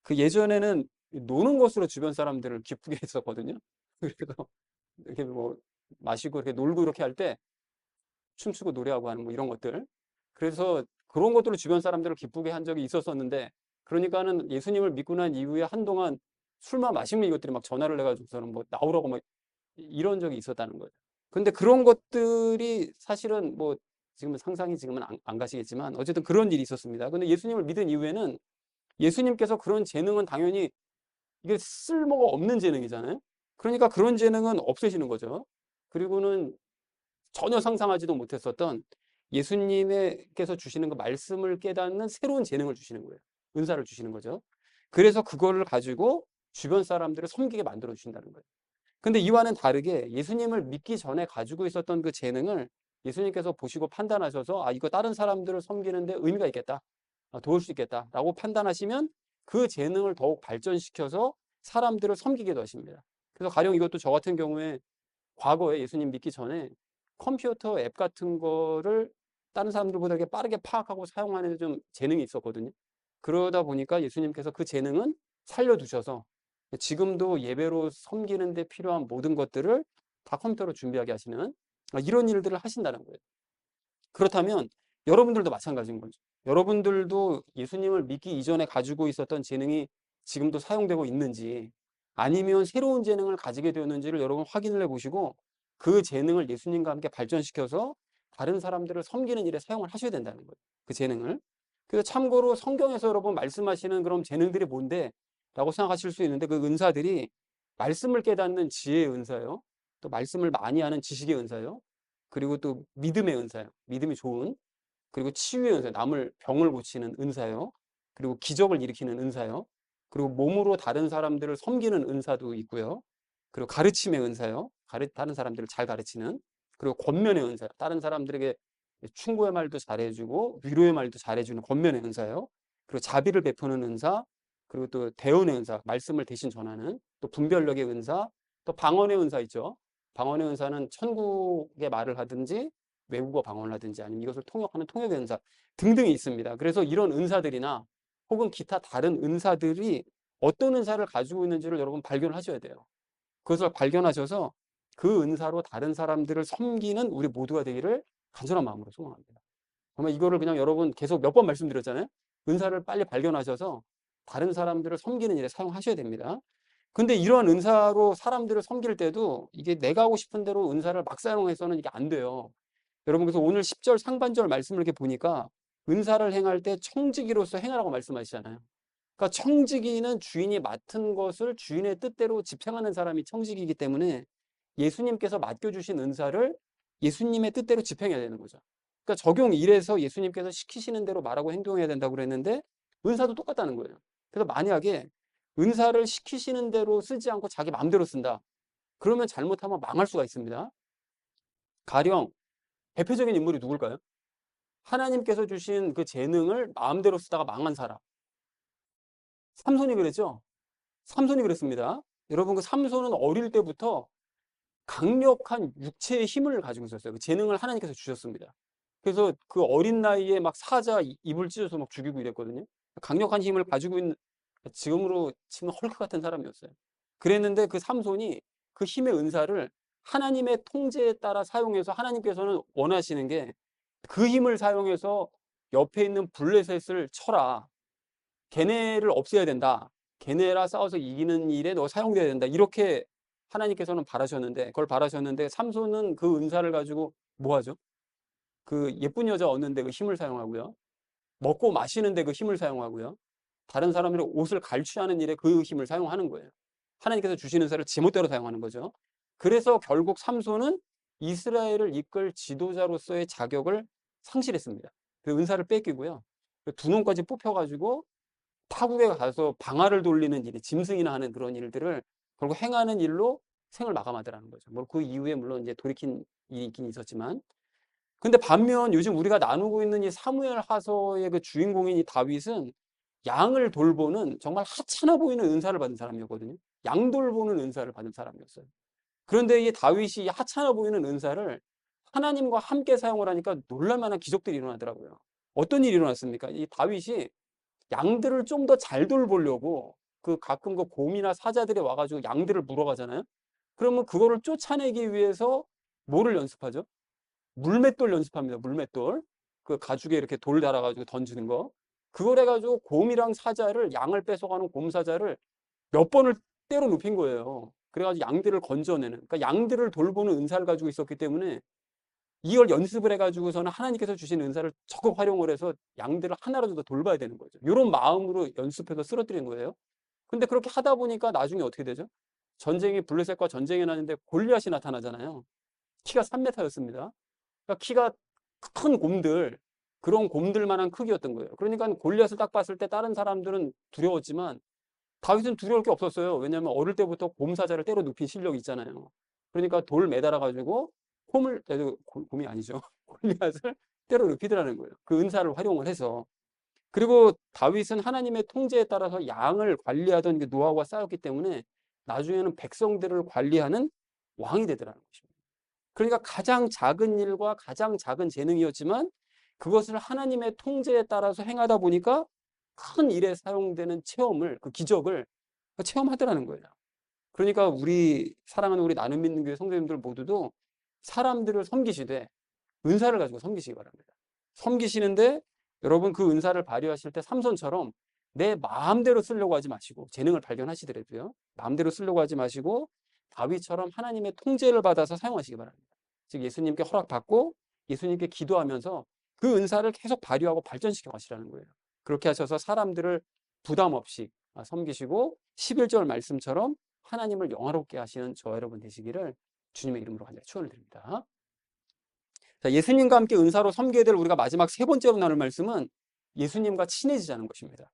그 예전에는 노는 것으로 주변 사람들을 기쁘게 했었거든요. 그래서 이렇게 뭐 마시고 이렇게 놀고 이렇게 할 때 춤추고 노래하고 하는 뭐 이런 것들. 그래서 그런 것들로 주변 사람들을 기쁘게 한 적이 있었었는데 그러니까는 예수님을 믿고 난 이후에 한동안 술만 마시면 이것들이 막 전화를 해가지고서는 뭐 나오라고 막 이런 적이 있었다는 거예요. 근데 그런 것들이 사실은 뭐 지금은 상상이 지금은 안 가시겠지만 어쨌든 그런 일이 있었습니다. 근데 예수님을 믿은 이후에는 예수님께서 그런 재능은 당연히 이게 쓸모가 없는 재능이잖아요. 그러니까 그런 재능은 없애시는 거죠. 그리고는 전혀 상상하지도 못했었던 예수님께서 주시는 그 말씀을 깨닫는 새로운 재능을 주시는 거예요. 은사를 주시는 거죠. 그래서 그거를 가지고 주변 사람들을 섬기게 만들어 주신다는 거예요. 근데 이와는 다르게 예수님을 믿기 전에 가지고 있었던 그 재능을 예수님께서 보시고 판단하셔서 아, 이거 다른 사람들을 섬기는데 의미가 있겠다. 도울 수 있겠다라고 판단하시면 그 재능을 더욱 발전시켜서 사람들을 섬기게도 하십니다. 그래서 가령 이것도 저 같은 경우에 과거에 예수님 믿기 전에 컴퓨터 앱 같은 거를 다른 사람들보다 이렇게 빠르게 파악하고 사용하는 데 좀 재능이 있었거든요. 그러다 보니까 예수님께서 그 재능은 살려두셔서 지금도 예배로 섬기는 데 필요한 모든 것들을 다 컴퓨터로 준비하게 하시는 이런 일들을 하신다는 거예요. 그렇다면 여러분들도 마찬가지인 거죠. 여러분들도 예수님을 믿기 이전에 가지고 있었던 재능이 지금도 사용되고 있는지, 아니면 새로운 재능을 가지게 되었는지를 여러분 확인을 해보시고 그 재능을 예수님과 함께 발전시켜서 다른 사람들을 섬기는 일에 사용을 하셔야 된다는 거예요. 그 재능을. 그래서 참고로 성경에서 여러분 말씀하시는 그런 재능들이 뭔데? 라고 생각하실 수 있는데, 그 은사들이 말씀을 깨닫는 지혜의 은사요, 또 말씀을 많이 하는 지식의 은사요, 그리고 또 믿음의 은사요, 믿음이 좋은, 그리고 치유의 은사, 남을 병을 고치는 은사요, 그리고 기적을 일으키는 은사요, 그리고 몸으로 다른 사람들을 섬기는 은사도 있고요, 그리고 가르침의 은사요, 다른 사람들을 잘 가르치는, 그리고 권면의 은사, 다른 사람들에게 충고의 말도 잘해주고 위로의 말도 잘해주는 권면의 은사요, 그리고 자비를 베푸는 은사, 그리고 또 대언의 은사, 말씀을 대신 전하는, 또 분별력의 은사, 또 방언의 은사 있죠. 방언의 은사는 천국의 말을 하든지 외국어 방언을 하든지 아니면 이것을 통역하는 통역의 은사 등등이 있습니다. 그래서 이런 은사들이나 혹은 기타 다른 은사들이 어떤 은사를 가지고 있는지를 여러분 발견하셔야 돼요. 그것을 발견하셔서 그 은사로 다른 사람들을 섬기는 우리 모두가 되기를 간절한 마음으로 소망합니다. 정말 이거를 그냥 여러분 계속 몇 번 말씀드렸잖아요. 은사를 빨리 발견하셔서 다른 사람들을 섬기는 일에 사용하셔야 됩니다. 근데 이러한 은사로 사람들을 섬길 때도 이게 내가 하고 싶은 대로 은사를 막 사용해서는 이게 안 돼요. 여러분, 그래서 오늘 10절 상반절 말씀을 이렇게 보니까 은사를 행할 때 청지기로서 행하라고 말씀하시잖아요. 그러니까 청지기는 주인이 맡은 것을 주인의 뜻대로 집행하는 사람이 청지기이기 때문에 예수님께서 맡겨주신 은사를 예수님의 뜻대로 집행해야 되는 거죠. 그러니까 적용 1에서 예수님께서 시키시는 대로 말하고 행동해야 된다고 그랬는데 은사도 똑같다는 거예요. 그래서 만약에 은사를 시키시는 대로 쓰지 않고 자기 마음대로 쓴다, 그러면 잘못하면 망할 수가 있습니다. 가령 대표적인 인물이 누굴까요? 하나님께서 주신 그 재능을 마음대로 쓰다가 망한 사람, 삼손이 그랬죠. 삼손이 그랬습니다. 여러분, 그 삼손은 어릴 때부터 강력한 육체의 힘을 가지고 있었어요. 그 재능을 하나님께서 주셨습니다. 그래서 그 어린 나이에 막 사자 입을 찢어서 막 죽이고 이랬거든요. 강력한 힘을 가지고 있는, 지금으로 치면 헐크 같은 사람이었어요. 그랬는데 그 삼손이 그 힘의 은사를 하나님의 통제에 따라 사용해서, 하나님께서는 원하시는 게 그 힘을 사용해서 옆에 있는 블레셋을 쳐라, 걔네를 없애야 된다, 걔네라 싸워서 이기는 일에 너 사용돼야 된다, 이렇게 하나님께서는 바라셨는데, 그걸 바라셨는데 삼손은 그 은사를 가지고 뭐 하죠? 그 예쁜 여자 얻는데 그 힘을 사용하고요, 먹고 마시는데 그 힘을 사용하고요, 다른 사람들의 옷을 갈취하는 일에 그 힘을 사용하는 거예요. 하나님께서 주시는 은사를 제멋대로 사용하는 거죠. 그래서 결국 삼손은 이스라엘을 이끌 지도자로서의 자격을 상실했습니다. 그 은사를 뺏기고요, 두 놈까지 뽑혀가지고 타국에 가서 방아를 돌리는 일, 짐승이나 하는 그런 일들을 결국 행하는 일로 생을 마감하더라는 거죠. 뭐 그 이후에 물론 이제 돌이킨 일이 있긴 있었지만, 근데 반면 요즘 우리가 나누고 있는 이 사무엘 하서의 그 주인공인 이 다윗은 양을 돌보는 정말 하찮아 보이는 은사를 받은 사람이었거든요. 양 돌보는 은사를 받은 사람이었어요. 그런데 이 다윗이 하찮아 보이는 은사를 하나님과 함께 사용을 하니까 놀랄만한 기적들이 일어나더라고요. 어떤 일이 일어났습니까? 이 다윗이 양들을 좀 더 잘 돌보려고 그 가끔 그 곰이나 사자들이 와가지고 양들을 물어가잖아요. 그러면 그거를 쫓아내기 위해서 뭐를 연습하죠? 물맷돌 연습합니다. 물맷돌. 그 가죽에 이렇게 돌 달아가지고 던지는 거. 그걸 해가지고 곰이랑 사자를, 양을 뺏어가는 곰 사자를 몇 번을 때려 눕힌 거예요. 그래가지고 양들을 건져내는. 그러니까 양들을 돌보는 은사를 가지고 있었기 때문에 이걸 연습을 해가지고서는 하나님께서 주신 은사를 적극 활용을 해서 양들을 하나라도 더 돌봐야 되는 거죠. 이런 마음으로 연습해서 쓰러뜨리는 거예요. 근데 그렇게 하다 보니까 나중에 어떻게 되죠? 전쟁이, 블레셋과 전쟁이 나는데 골리앗이 나타나잖아요. 키가 3m였습니다. 그러니까 키가 큰 곰들, 그런 곰들만한 크기였던 거예요. 그러니까 골리앗을 딱 봤을 때 다른 사람들은 두려웠지만 다윗은 두려울 게 없었어요. 왜냐하면 어릴 때부터 곰 사자를 때려 눕힌 실력이 있잖아요. 그러니까 돌 매달아 가지고 곰이 아니죠. 골리앗을 때려 눕히더라는 거예요. 그 은사를 활용을 해서. 그리고 다윗은 하나님의 통제에 따라서 양을 관리하던 그 노하우가 쌓였기 때문에 나중에는 백성들을 관리하는 왕이 되더라는 것입니다. 그러니까 가장 작은 일과 가장 작은 재능이었지만 그것을 하나님의 통제에 따라서 행하다 보니까 큰 일에 사용되는 체험을, 그 기적을 체험하더라는 거예요. 그러니까 우리 사랑하는 우리 나눔 믿는 교회 성도님들 모두도 사람들을 섬기시되 은사를 가지고 섬기시기 바랍니다. 섬기시는데 여러분 그 은사를 발휘하실 때 삼손처럼 내 마음대로 쓰려고 하지 마시고 재능을 발견하시더라도요. 마음대로 쓰려고 하지 마시고 다윗처럼 하나님의 통제를 받아서 사용하시기 바랍니다. 즉 예수님께 허락받고 예수님께 기도하면서 그 은사를 계속 발휘하고 발전시켜 가시라는 거예요. 그렇게 하셔서 사람들을 부담 없이 섬기시고 11절 말씀처럼 하나님을 영화롭게 하시는 저와 여러분 되시기를 주님의 이름으로 간절히 축원을 드립니다. 자, 예수님과 함께 은사로 섬겨야 될 우리가 마지막 세 번째로 나눌 말씀은 예수님과 친해지자는 것입니다.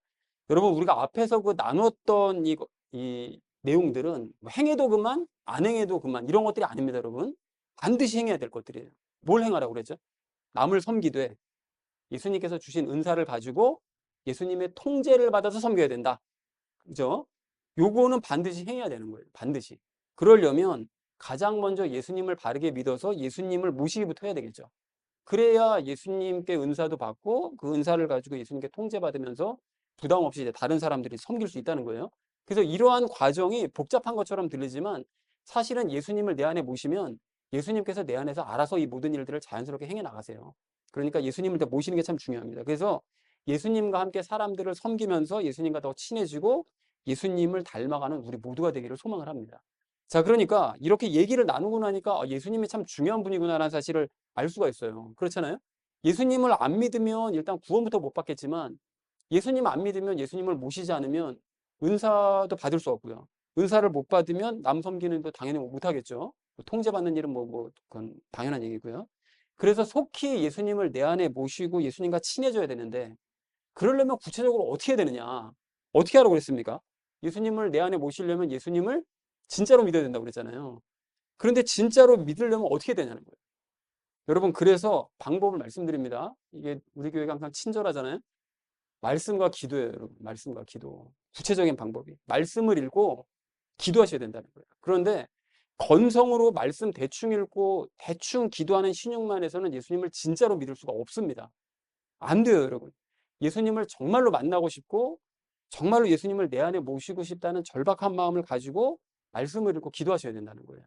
여러분 우리가 앞에서 그 나눴던 이 내용들은 뭐 행해도 그만 안 행해도 그만 이런 것들이 아닙니다. 여러분 반드시 행해야 될 것들이에요. 뭘 행하라고 그랬죠? 남을 섬기되 예수님께서 주신 은사를 가지고 예수님의 통제를 받아서 섬겨야 된다. 그죠? 요거는 반드시 행해야 되는 거예요. 반드시. 그러려면 가장 먼저 예수님을 바르게 믿어서 예수님을 모시기부터 해야 되겠죠. 그래야 예수님께 은사도 받고 그 은사를 가지고 예수님께 통제받으면서 부담 없이 이제 다른 사람들이 섬길 수 있다는 거예요. 그래서 이러한 과정이 복잡한 것처럼 들리지만 사실은 예수님을 내 안에 모시면 예수님께서 내 안에서 알아서 이 모든 일들을 자연스럽게 행해 나가세요. 그러니까 예수님을 모시는 게 참 중요합니다. 그래서 예수님과 함께 사람들을 섬기면서 예수님과 더 친해지고 예수님을 닮아가는 우리 모두가 되기를 소망을 합니다. 자, 그러니까 이렇게 얘기를 나누고 나니까 예수님이 참 중요한 분이구나라는 사실을 알 수가 있어요. 그렇잖아요? 예수님을 안 믿으면 일단 구원부터 못 받겠지만 예수님 안 믿으면 예수님을 모시지 않으면 은사도 받을 수 없고요. 은사를 못 받으면 남 섬기는 도 당연히 못 하겠죠. 통제받는 일은 그건 당연한 얘기고요. 그래서 속히 예수님을 내 안에 모시고 예수님과 친해져야 되는데 그러려면 구체적으로 어떻게 해야 되느냐? 어떻게 하라고 그랬습니까? 예수님을 내 안에 모시려면 예수님을 진짜로 믿어야 된다고 그랬잖아요. 그런데 진짜로 믿으려면 어떻게 되냐는 거예요. 여러분 그래서 방법을 말씀드립니다. 이게 우리 교회가 항상 친절하잖아요. 말씀과 기도예요, 여러분. 말씀과 기도. 구체적인 방법이. 말씀을 읽고 기도하셔야 된다는 거예요. 그런데 건성으로 말씀 대충 읽고 대충 기도하는 신용만 해서는 예수님을 진짜로 믿을 수가 없습니다. 안 돼요, 여러분. 예수님을 정말로 만나고 싶고 정말로 예수님을 내 안에 모시고 싶다는 절박한 마음을 가지고 말씀을 읽고 기도하셔야 된다는 거예요.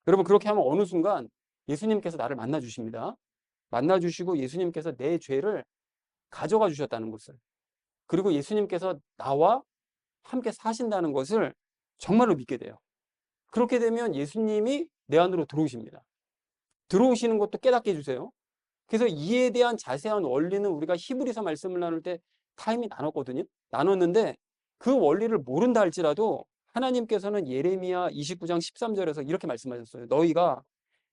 여러분 그렇게 하면 어느 순간 예수님께서 나를 만나 주십니다. 만나 주시고 예수님께서 내 죄를 가져가 주셨다는 것을, 그리고 예수님께서 나와 함께 사신다는 것을 정말로 믿게 돼요. 그렇게 되면 예수님이 내 안으로 들어오십니다. 들어오시는 것도 깨닫게 해주세요. 그래서 이에 대한 자세한 원리는 우리가 히브리서 말씀을 나눌 때 타임이 나눴거든요. 나눴는데 그 원리를 모른다 할지라도 하나님께서는 예레미야 29장 13절에서 이렇게 말씀하셨어요. 너희가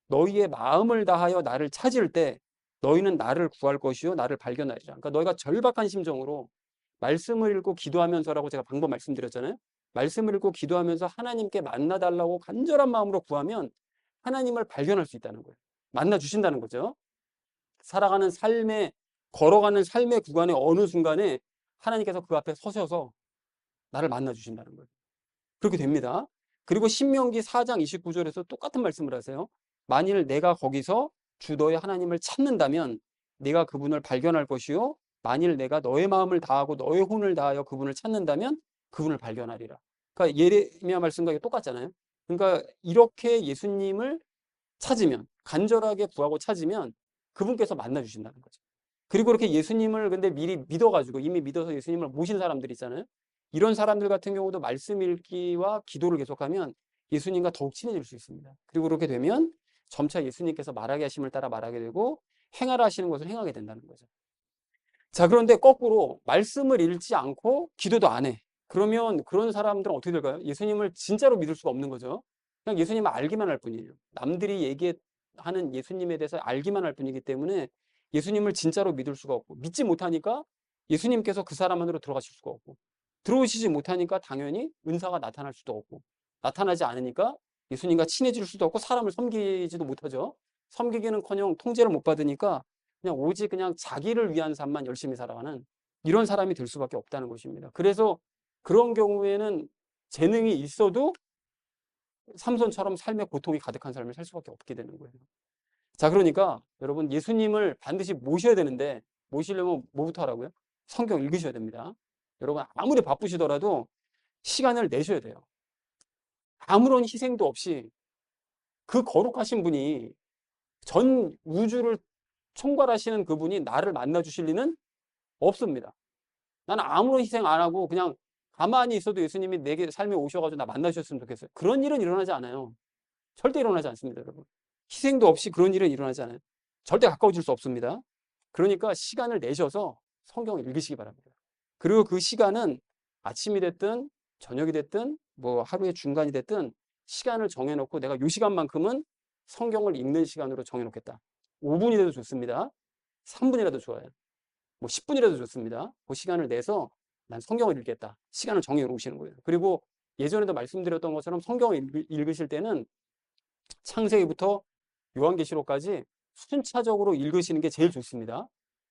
너희의 마음을 다하여 나를 찾을 때 너희는 나를 구할 것이요 나를 발견하리라. 그러니까 너희가 절박한 심정으로 말씀을 읽고 기도하면서라고 제가 방법 말씀드렸잖아요. 말씀을 읽고 기도하면서 하나님께 만나달라고 간절한 마음으로 구하면 하나님을 발견할 수 있다는 거예요. 만나 주신다는 거죠. 살아가는 삶의, 걸어가는 삶의 구간의 어느 순간에 하나님께서 그 앞에 서셔서 나를 만나 주신다는 거예요. 그렇게 됩니다. 그리고 신명기 4장 29절에서 똑같은 말씀을 하세요. 만일 내가 거기서 주 너의 하나님을 찾는다면 네가 그분을 발견할 것이요 만일 내가 너의 마음을 다하고 너의 혼을 다하여 그분을 찾는다면 그분을 발견하리라. 그러니까 예레미야 말씀과 똑같잖아요. 그러니까 이렇게 예수님을 찾으면, 간절하게 구하고 찾으면 그분께서 만나 주신다는 거죠. 그리고 이렇게 예수님을 근데 미리 믿어가지고 이미 믿어서 예수님을 모신 사람들 있잖아요. 이런 사람들 같은 경우도 말씀 읽기와 기도를 계속하면 예수님과 더욱 친해질 수 있습니다. 그리고 그렇게 되면 점차 예수님께서 말하게 하심을 따라 말하게 되고 행하라 하시는 것을 행하게 된다는 거죠. 자, 그런데 거꾸로 말씀을 읽지 않고 기도도 안 해. 그러면 그런 사람들은 어떻게 될까요? 예수님을 진짜로 믿을 수가 없는 거죠. 그냥 예수님을 알기만 할 뿐이에요. 남들이 얘기하는 예수님에 대해서 알기만 할 뿐이기 때문에 예수님을 진짜로 믿을 수가 없고 믿지 못하니까 예수님께서 그 사람 안으로 들어가실 수가 없고 들어오시지 못하니까 당연히 은사가 나타날 수도 없고 나타나지 않으니까 예수님과 친해질 수도 없고 사람을 섬기지도 못하죠. 섬기기는커녕 통제를 못 받으니까 그냥 오직 그냥 자기를 위한 삶만 열심히 살아가는 이런 사람이 될 수밖에 없다는 것입니다. 그래서 그런 경우에는 재능이 있어도 삼손처럼 삶의 고통이 가득한 삶을 살 수밖에 없게 되는 거예요. 자, 그러니까 여러분 예수님을 반드시 모셔야 되는데 모시려면 뭐부터 하라고요? 성경 읽으셔야 됩니다. 여러분 아무리 바쁘시더라도 시간을 내셔야 돼요. 아무런 희생도 없이 그 거룩하신 분이, 전 우주를 총괄하시는 그분이 나를 만나 주실 리는 없습니다. 나는 아무런 희생 안 하고 그냥 가만히 있어도 예수님이 내게 삶에 오셔가지고 나 만나 주셨으면 좋겠어요. 그런 일은 일어나지 않아요. 절대 일어나지 않습니다, 여러분. 희생도 없이 그런 일은 일어나지 않아요. 절대 가까워질 수 없습니다. 그러니까 시간을 내셔서 성경을 읽으시기 바랍니다. 그리고 그 시간은 아침이 됐든 저녁이 됐든 뭐 하루의 중간이 됐든 시간을 정해놓고 내가 이 시간만큼은 성경을 읽는 시간으로 정해놓겠다. 5분이라도 좋습니다. 3분이라도 좋아요. 뭐 10분이라도 좋습니다. 그 시간을 내서 난 성경을 읽겠다. 시간을 정해놓으시는 거예요. 그리고 예전에도 말씀드렸던 것처럼 성경을 읽으실 때는 창세기부터 요한계시록까지 순차적으로 읽으시는 게 제일 좋습니다.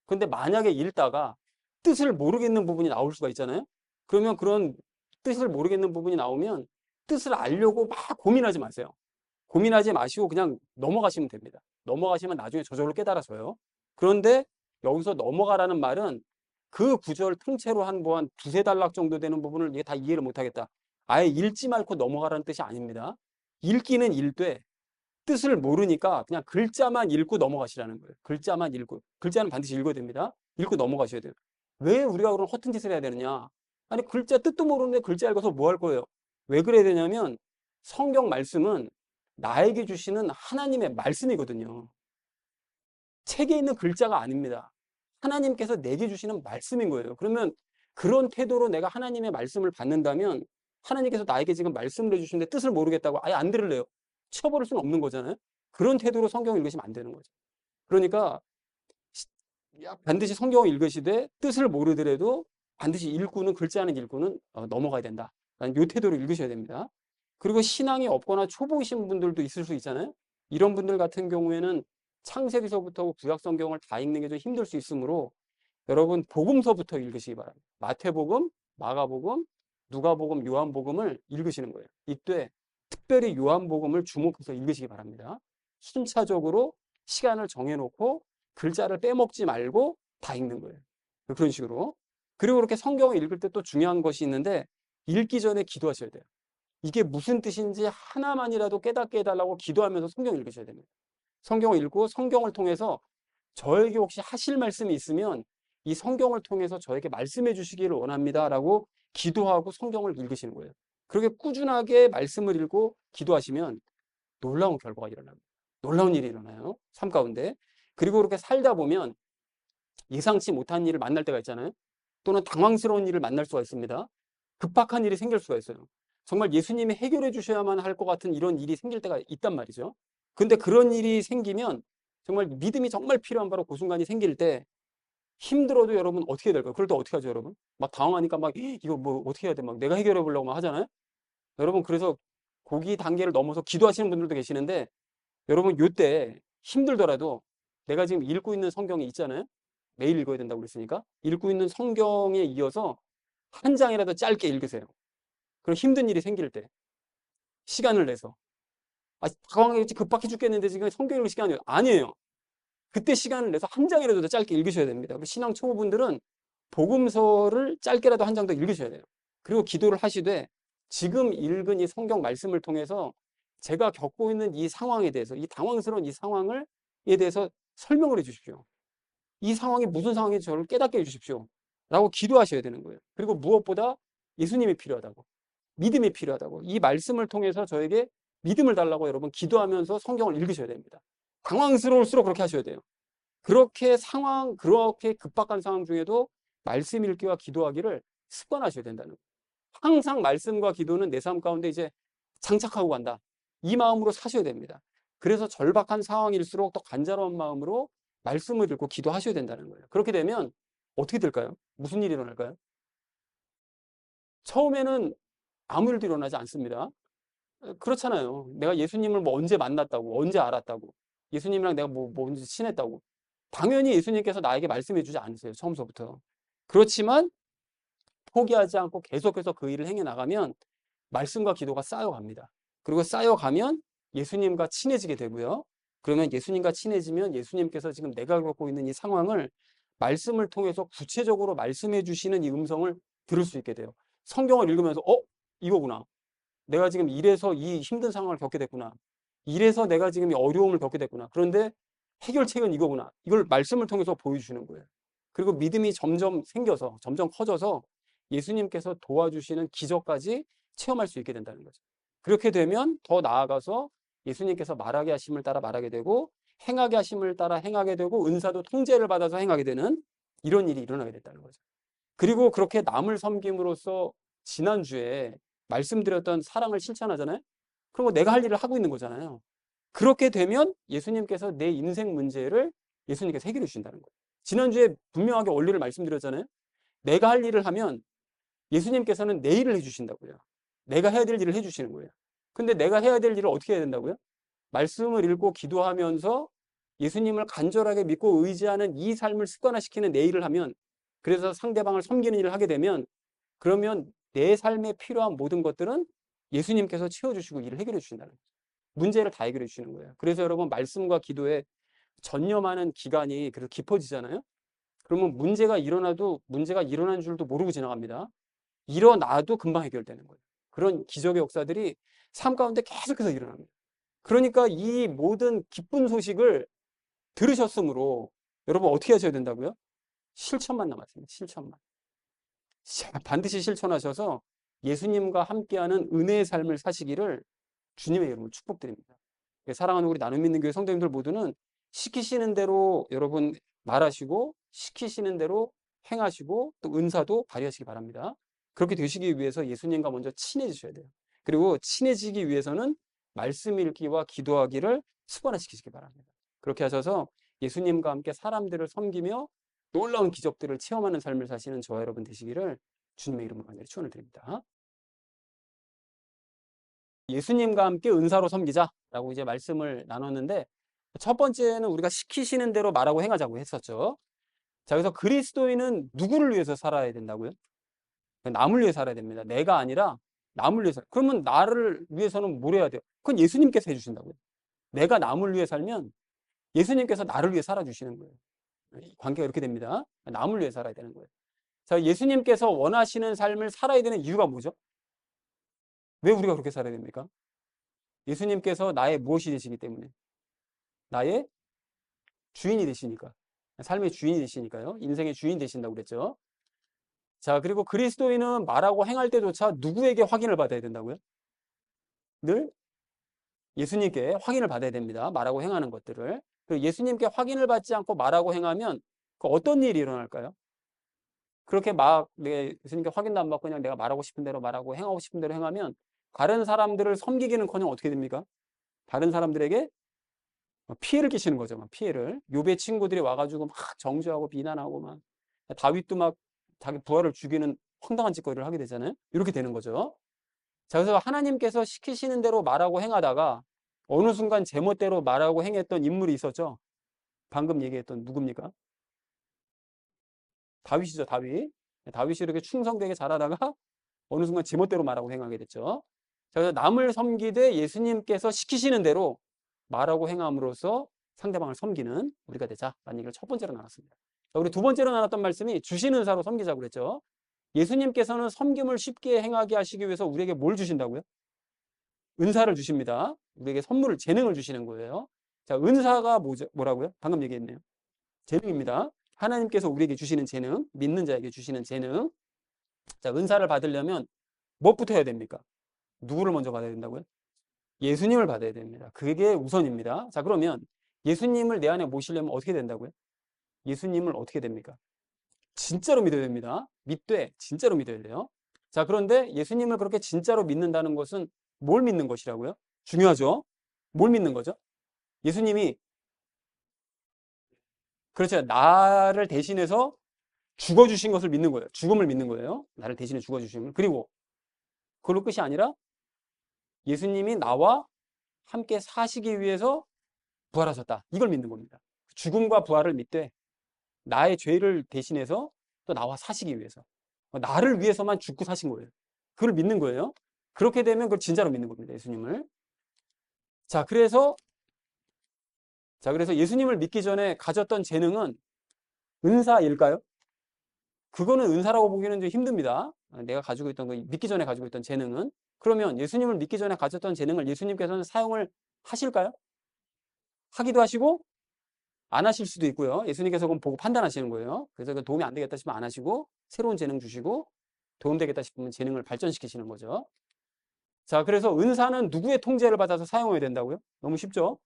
근데 만약에 읽다가 뜻을 모르겠는 부분이 나올 수가 있잖아요. 그러면 그런 뜻을 모르겠는 부분이 나오면 뜻을 알려고 막 고민하지 마세요. 고민하지 마시고 그냥 넘어가시면 됩니다. 넘어가시면 나중에 저절로 깨달아져요. 그런데 여기서 넘어가라는 말은 그 구절 통째로 한 뭐 한 두세 단락 정도 되는 부분을 이게 다 이해를 못하겠다. 아예 읽지 말고 넘어가라는 뜻이 아닙니다. 읽기는 읽되 뜻을 모르니까 그냥 글자만 읽고 넘어가시라는 거예요. 글자만 읽고. 글자는 반드시 읽어야 됩니다. 읽고 넘어가셔야 돼요. 왜 우리가 그런 허튼 짓을 해야 되느냐? 아니, 글자 뜻도 모르는데 글자 읽어서 뭐 할 거예요? 왜 그래야 되냐면 성경 말씀은 나에게 주시는 하나님의 말씀이거든요. 책에 있는 글자가 아닙니다. 하나님께서 내게 주시는 말씀인 거예요. 그러면 그런 태도로 내가 하나님의 말씀을 받는다면 하나님께서 나에게 지금 말씀을 해주시는데 뜻을 모르겠다고 아예 안 들을래요. 치워버릴 수는 없는 거잖아요. 그런 태도로 성경을 읽으시면 안 되는 거죠. 그러니까 반드시 성경을 읽으시되 뜻을 모르더라도 반드시 읽고는, 글자는 읽고는 넘어가야 된다. 이 태도로 읽으셔야 됩니다. 그리고 신앙이 없거나 초보이신 분들도 있을 수 있잖아요. 이런 분들 같은 경우에는 창세기서부터 구약 성경을 다 읽는 게 좀 힘들 수 있으므로 여러분 복음서부터 읽으시기 바랍니다. 마태복음, 마가복음, 누가복음, 요한복음을 읽으시는 거예요. 이때 특별히 요한복음을 주목해서 읽으시기 바랍니다. 순차적으로 시간을 정해놓고 글자를 빼먹지 말고 다 읽는 거예요. 그런 식으로. 그리고 그렇게 성경을 읽을 때 또 중요한 것이 있는데 읽기 전에 기도하셔야 돼요. 이게 무슨 뜻인지 하나만이라도 깨닫게 해달라고 기도하면서 성경을 읽으셔야 됩니다. 성경을 읽고 성경을 통해서 저에게 혹시 하실 말씀이 있으면 이 성경을 통해서 저에게 말씀해 주시기를 원합니다 라고 기도하고 성경을 읽으시는 거예요. 그렇게 꾸준하게 말씀을 읽고 기도하시면 놀라운 결과가 일어납니다. 놀라운 일이 일어나요. 삶 가운데. 그리고 그렇게 살다 보면 예상치 못한 일을 만날 때가 있잖아요. 또는 당황스러운 일을 만날 수가 있습니다. 급박한 일이 생길 수가 있어요. 정말 예수님이 해결해 주셔야만 할 것 같은 이런 일이 생길 때가 있단 말이죠. 근데 그런 일이 생기면 정말 믿음이 정말 필요한 바로 그 순간이 생길 때 힘들어도 여러분 어떻게 될까요? 그럴 때 어떻게 하죠, 여러분? 막 당황하니까 막 이거 뭐 어떻게 해야 돼? 막 내가 해결해 보려고 막 하잖아요. 여러분 그래서 고기 단계를 넘어서 기도하시는 분들도 계시는데 여러분 요때 힘들더라도 내가 지금 읽고 있는 성경이 있잖아요. 매일 읽어야 된다고 그랬으니까 읽고 있는 성경에 이어서 한 장이라도 짧게 읽으세요. 그럼 힘든 일이 생길 때 시간을 내서 당황했지 급박해 죽겠는데 지금 성경 읽을 시간이 아니에요. 그때 시간을 내서 한 장이라도 더 짧게 읽으셔야 됩니다. 신앙 초보분들은 복음서를 짧게라도 한 장 더 읽으셔야 돼요. 그리고 기도를 하시되 지금 읽은 이 성경 말씀을 통해서 제가 겪고 있는 이 상황에 대해서, 이 당황스러운 이 상황에 대해서 설명을 해 주십시오. 이 상황이 무슨 상황인지 저를 깨닫게 해 주십시오. 라고 기도하셔야 되는 거예요. 그리고 무엇보다 예수님이 필요하다고, 믿음이 필요하다고, 이 말씀을 통해서 저에게 믿음을 달라고 여러분 기도하면서 성경을 읽으셔야 됩니다. 당황스러울수록 그렇게 하셔야 돼요. 그렇게 급박한 상황 중에도 말씀 읽기와 기도하기를 습관하셔야 된다는 거예요. 항상 말씀과 기도는 내 삶 가운데 이제 장착하고 간다. 이 마음으로 사셔야 됩니다. 그래서 절박한 상황일수록 더 간절한 마음으로 말씀을 읽고 기도하셔야 된다는 거예요. 그렇게 되면 어떻게 될까요? 무슨 일이 일어날까요? 처음에는 아무 일도 일어나지 않습니다. 그렇잖아요. 내가 예수님을 뭐 언제 만났다고, 언제 알았다고, 예수님이랑 내가 뭐 언제 친했다고. 당연히 예수님께서 나에게 말씀해 주지 않으세요. 처음서부터. 그렇지만 포기하지 않고 계속해서 그 일을 행해 나가면 말씀과 기도가 쌓여갑니다. 그리고 쌓여가면 예수님과 친해지게 되고요. 그러면 예수님과 친해지면 예수님께서 지금 내가 겪고 있는 이 상황을 말씀을 통해서 구체적으로 말씀해 주시는 이 음성을 들을 수 있게 돼요. 성경을 읽으면서 이거구나. 내가 지금 이래서 이 힘든 상황을 겪게 됐구나. 이래서 내가 지금 이 어려움을 겪게 됐구나. 그런데 해결책은 이거구나. 이걸 말씀을 통해서 보여주시는 거예요. 그리고 믿음이 점점 생겨서, 점점 커져서 예수님께서 도와주시는 기적까지 체험할 수 있게 된다는 거죠. 그렇게 되면 더 나아가서 예수님께서 말하게 하심을 따라 말하게 되고, 행하게 하심을 따라 행하게 되고, 은사도 통제를 받아서 행하게 되는 이런 일이 일어나게 됐다는 거죠. 그리고 그렇게 남을 섬김으로써 지난주에 말씀드렸던 사랑을 실천하잖아요. 그럼 내가 할 일을 하고 있는 거잖아요. 그렇게 되면 예수님께서 내 인생 문제를 예수님께서 해결해 주신다는 거예요. 지난주에 분명하게 원리를 말씀드렸잖아요. 내가 할 일을 하면 예수님께서는 내 일을 해주신다고요. 내가 해야 될 일을 해주시는 거예요. 근데 내가 해야 될 일을 어떻게 해야 된다고요? 말씀을 읽고 기도하면서 예수님을 간절하게 믿고 의지하는 이 삶을 습관화시키는 내 일을 하면, 그래서 상대방을 섬기는 일을 하게 되면, 그러면 내 삶에 필요한 모든 것들은 예수님께서 채워주시고 일을 해결해 주신다는 거죠. 문제를 다 해결해 주시는 거예요. 그래서 여러분, 말씀과 기도에 전념하는 기간이 그래서 깊어지잖아요. 그러면 문제가 일어나도 문제가 일어난 줄도 모르고 지나갑니다. 일어나도 금방 해결되는 거예요. 그런 기적의 역사들이 삶 가운데 계속해서 일어납니다. 그러니까 이 모든 기쁜 소식을 들으셨으므로 여러분 어떻게 하셔야 된다고요? 실천만 남았습니다. 실천만. 반드시 실천하셔서 예수님과 함께하는 은혜의 삶을 사시기를 주님의 이름으로 축복드립니다. 사랑하는 우리 나눔 믿는 교회 성도님들 모두는 시키시는 대로 여러분 말하시고, 시키시는 대로 행하시고, 또 은사도 발휘하시기 바랍니다. 그렇게 되시기 위해서 예수님과 먼저 친해지셔야 돼요. 그리고 친해지기 위해서는 말씀 읽기와 기도하기를 습관화시키시기 바랍니다. 그렇게 하셔서 예수님과 함께 사람들을 섬기며 놀라운 기적들을 체험하는 삶을 사시는 저와 여러분 되시기를 주님의 이름으로 간절히 축원을 드립니다. 예수님과 함께 은사로 섬기자라고 이제 말씀을 나눴는데, 첫 번째는 우리가 시키시는 대로 말하고 행하자고 했었죠. 자, 그래서 그리스도인은 누구를 위해서 살아야 된다고요? 남을 위해 살아야 됩니다. 내가 아니라 남을 위해서. 그러면 나를 위해서는 뭘 해야 돼요? 그건 예수님께서 해주신다고요. 내가 남을 위해 살면 예수님께서 나를 위해 살아주시는 거예요. 관계가 이렇게 됩니다. 남을 위해 살아야 되는 거예요. 자, 예수님께서 원하시는 삶을 살아야 되는 이유가 뭐죠? 왜 우리가 그렇게 살아야 됩니까? 예수님께서 나의 무엇이 되시기 때문에. 나의 주인이 되시니까. 삶의 주인이 되시니까요. 인생의 주인 되신다고 그랬죠. 자, 그리고 그리스도인은 말하고 행할 때조차 누구에게 확인을 받아야 된다고요? 늘 예수님께 확인을 받아야 됩니다. 말하고 행하는 것들을. 그리고 예수님께 확인을 받지 않고 말하고 행하면 그 어떤 일이 일어날까요? 그렇게 막 예수님께 확인도 안 받고 그냥 내가 말하고 싶은 대로 말하고 행하고 싶은 대로 행하면 다른 사람들을 섬기기는커녕 어떻게 됩니까? 다른 사람들에게 피해를 끼치는 거죠. 막 피해를. 욥의 친구들이 와가지고 막 정죄하고 비난하고 막 다윗도 막 자기 부하를 죽이는 황당한 짓거리를 하게 되잖아요. 이렇게 되는 거죠. 자, 그래서 하나님께서 시키시는 대로 말하고 행하다가 어느 순간 제멋대로 말하고 행했던 인물이 있었죠. 방금 얘기했던 누굽니까? 다윗이죠, 다윗. 다윗이 이렇게 충성되게 잘하다가 어느 순간 제멋대로 말하고 행하게 됐죠. 자, 그래서 남을 섬기되 예수님께서 시키시는 대로 말하고 행함으로써 상대방을 섬기는 우리가 되자라는 얘기를 첫 번째로 나눴습니다. 자, 우리 두 번째로 나눴던 말씀이 주신 은사로 섬기자고 그랬죠. 예수님께서는 섬김을 쉽게 행하게 하시기 위해서 우리에게 뭘 주신다고요? 은사를 주십니다. 우리에게 선물을, 재능을 주시는 거예요. 자, 은사가 뭐라고요? 방금 얘기했네요. 재능입니다. 하나님께서 우리에게 주시는 재능, 믿는 자에게 주시는 재능. 자, 은사를 받으려면 무엇부터 해야 됩니까? 누구를 먼저 받아야 된다고요? 예수님을 받아야 됩니다. 그게 우선입니다. 자, 그러면 예수님을 내 안에 모시려면 어떻게 된다고요? 예수님을 어떻게 됩니까? 진짜로 믿어야 됩니다. 믿되 진짜로 믿어야 돼요. 자, 그런데 예수님을 그렇게 진짜로 믿는다는 것은 뭘 믿는 것이라고요? 중요하죠. 뭘 믿는 거죠? 예수님이, 그렇죠, 나를 대신해서 죽어주신 것을 믿는 거예요. 죽음을 믿는 거예요. 나를 대신해 죽어주신 걸. 그리고 그걸로 끝이 아니라 예수님이 나와 함께 사시기 위해서 부활하셨다. 이걸 믿는 겁니다. 죽음과 부활을 믿되 나의 죄를 대신해서 또 나와 사시기 위해서, 나를 위해서만 죽고 사신 거예요. 그걸 믿는 거예요. 그렇게 되면 그걸 진짜로 믿는 겁니다. 예수님을. 자, 그래서 예수님을 믿기 전에 가졌던 재능은 은사일까요? 그거는 은사라고 보기는 좀 힘듭니다. 내가 가지고 있던 거, 믿기 전에 가지고 있던 재능은. 그러면 예수님을 믿기 전에 가졌던 재능을 예수님께서는 사용을 하실까요? 하기도 하시고 안 하실 수도 있고요. 예수님께서 그건 보고 판단하시는 거예요. 그래서 그 도움이 안 되겠다 싶으면 안 하시고 새로운 재능 주시고 도움되겠다 싶으면 재능을 발전시키시는 거죠. 자, 그래서 은사는 누구의 통제를 받아서 사용해야 된다고요? 너무 쉽죠?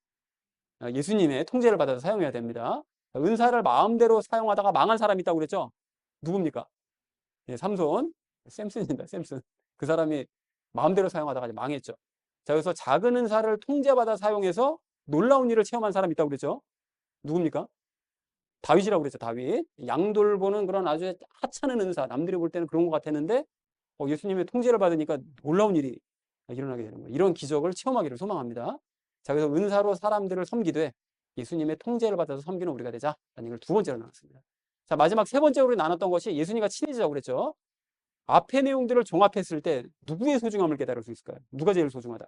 예수님의 통제를 받아서 사용해야 됩니다. 은사를 마음대로 사용하다가 망한 사람이 있다고 그랬죠? 누굽니까? 예, 삼손, 샘슨입니다. 샘슨. 그 사람이 마음대로 사용하다가 이제 망했죠. 자, 그래서 작은 은사를 통제받아 사용해서 놀라운 일을 체험한 사람이 있다고 그랬죠? 누굽니까? 다윗이라고 그랬죠. 다윗. 양돌보는 그런 아주 하찮은 은사, 남들이 볼 때는 그런 것 같았는데 예수님의 통제를 받으니까 놀라운 일이 일어나게 되는 거예요. 이런 기적을 체험하기를 소망합니다. 자, 그래서 은사로 사람들을 섬기되 예수님의 통제를 받아서 섬기는 우리가 되자라는 얘기를 두 번째로 나눴습니다. 자, 마지막 세 번째로 나눴던 것이 예수님과 친해지자고 그랬죠. 앞의 내용들을 종합했을 때 누구의 소중함을 깨달을 수 있을까요? 누가 제일 소중하다?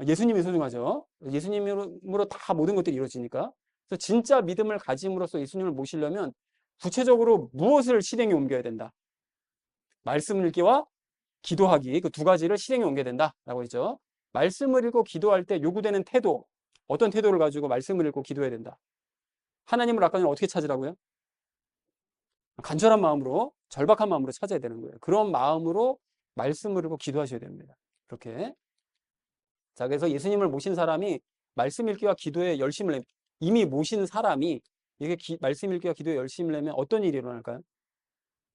예수님이 소중하죠. 예수님으로 다 모든 것들이 이루어지니까. 그래서 진짜 믿음을 가짐으로써 예수님을 모시려면 구체적으로 무엇을 실행에 옮겨야 된다? 말씀 읽기와 기도하기, 그 두 가지를 실행에 옮겨야 된다라고 했죠. 말씀을 읽고 기도할 때 요구되는 태도, 어떤 태도를 가지고 말씀을 읽고 기도해야 된다? 하나님을 아까 전에 어떻게 찾으라고요? 간절한 마음으로, 절박한 마음으로 찾아야 되는 거예요. 그런 마음으로 말씀을 읽고 기도하셔야 됩니다. 그렇게. 자, 그래서 예수님을 모신 사람이 말씀 읽기와 기도에 열심을 내면, 이미 모신 사람이 이게 말씀 읽기와 기도에 열심을 내면 어떤 일이 일어날까요?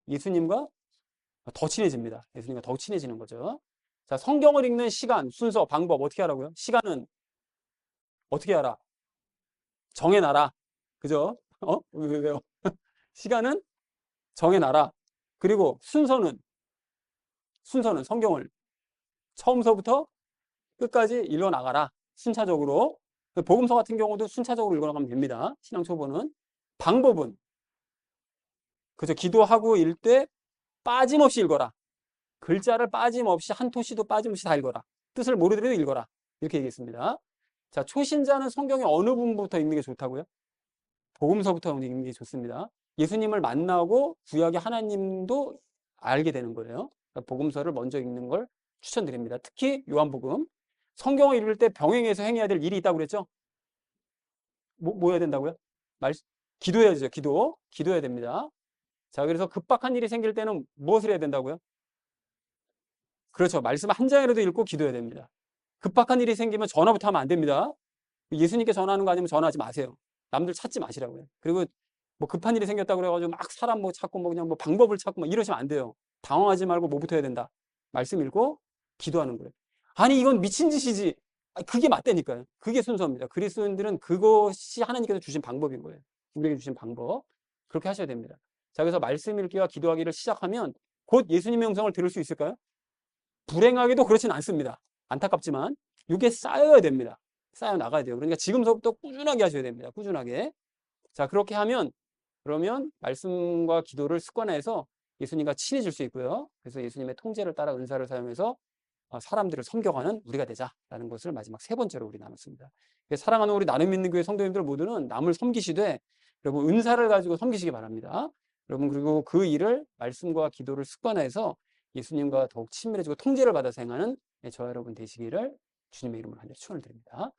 예수님과 더 친해집니다. 예수님과 더 친해지는 거죠. 자, 성경을 읽는 시간, 순서, 방법 어떻게 하라고요? 시간은 어떻게 하라? 정해놔라. 그죠? 왜요? 시간은 정해놔라. 그리고 순서는 성경을 처음서부터 끝까지 읽어나가라. 순차적으로. 복음서 같은 경우도 순차적으로 읽어나가면 됩니다. 신앙 초보는. 방법은 그죠? 기도하고 읽을 때 빠짐없이 읽어라. 글자를 빠짐없이 한 토시도 빠짐없이 다 읽어라. 뜻을 모르더라도 읽어라. 이렇게 얘기했습니다. 자, 초신자는 성경의 어느 부분부터 읽는 게 좋다고요? 복음서부터 읽는 게 좋습니다. 예수님을 만나고 구약의 하나님도 알게 되는 거예요. 그러니까 복음서를 먼저 읽는 걸 추천드립니다. 특히 요한복음. 성경을 읽을 때 병행해서 행해야 될 일이 있다고 그랬죠? 뭐 해야 된다고요? 기도해야죠. 기도해야 됩니다. 자, 그래서 급박한 일이 생길 때는 무엇을 해야 된다고요? 그렇죠. 말씀 한 장이라도 읽고 기도해야 됩니다. 급박한 일이 생기면 전화부터 하면 안 됩니다. 예수님께 전화하는 거 아니면 전화하지 마세요. 남들 찾지 마시라고요. 그리고 뭐 급한 일이 생겼다고 그래가지고 막 사람 뭐 찾고 뭐 그냥 뭐 방법을 찾고 막 이러시면 안 돼요. 당황하지 말고 뭐부터 해야 된다? 말씀 읽고 기도하는 거예요. 아니, 이건 미친 짓이지. 그게 맞다니까요. 그게 순서입니다. 그리스도인들은 그것이 하나님께서 주신 방법인 거예요. 우리에게 주신 방법. 그렇게 하셔야 됩니다. 자, 그래서 말씀 읽기와 기도하기를 시작하면 곧 예수님의 음성을 들을 수 있을까요? 불행하게도 그렇진 않습니다. 안타깝지만 이게 쌓여야 됩니다. 쌓여 나가야 돼요. 그러니까 지금서부터 꾸준하게 하셔야 됩니다. 꾸준하게. 자, 그렇게 하면 그러면 말씀과 기도를 습관화해서 예수님과 친해질 수 있고요. 그래서 예수님의 통제를 따라 은사를 사용해서 사람들을 섬겨가는 우리가 되자라는 것을 마지막 세 번째로 우리 나눴습니다. 사랑하는 우리 나눔 믿는 교회 성도님들 모두는 남을 섬기시되 여러분 은사를 가지고 섬기시기 바랍니다. 여러분 그리고 그 일을 말씀과 기도를 습관화해서 예수님과 더욱 친밀해지고 통제를 받아서 행하는 저와 여러분 되시기를 주님의 이름으로 간절히 축원을 드립니다.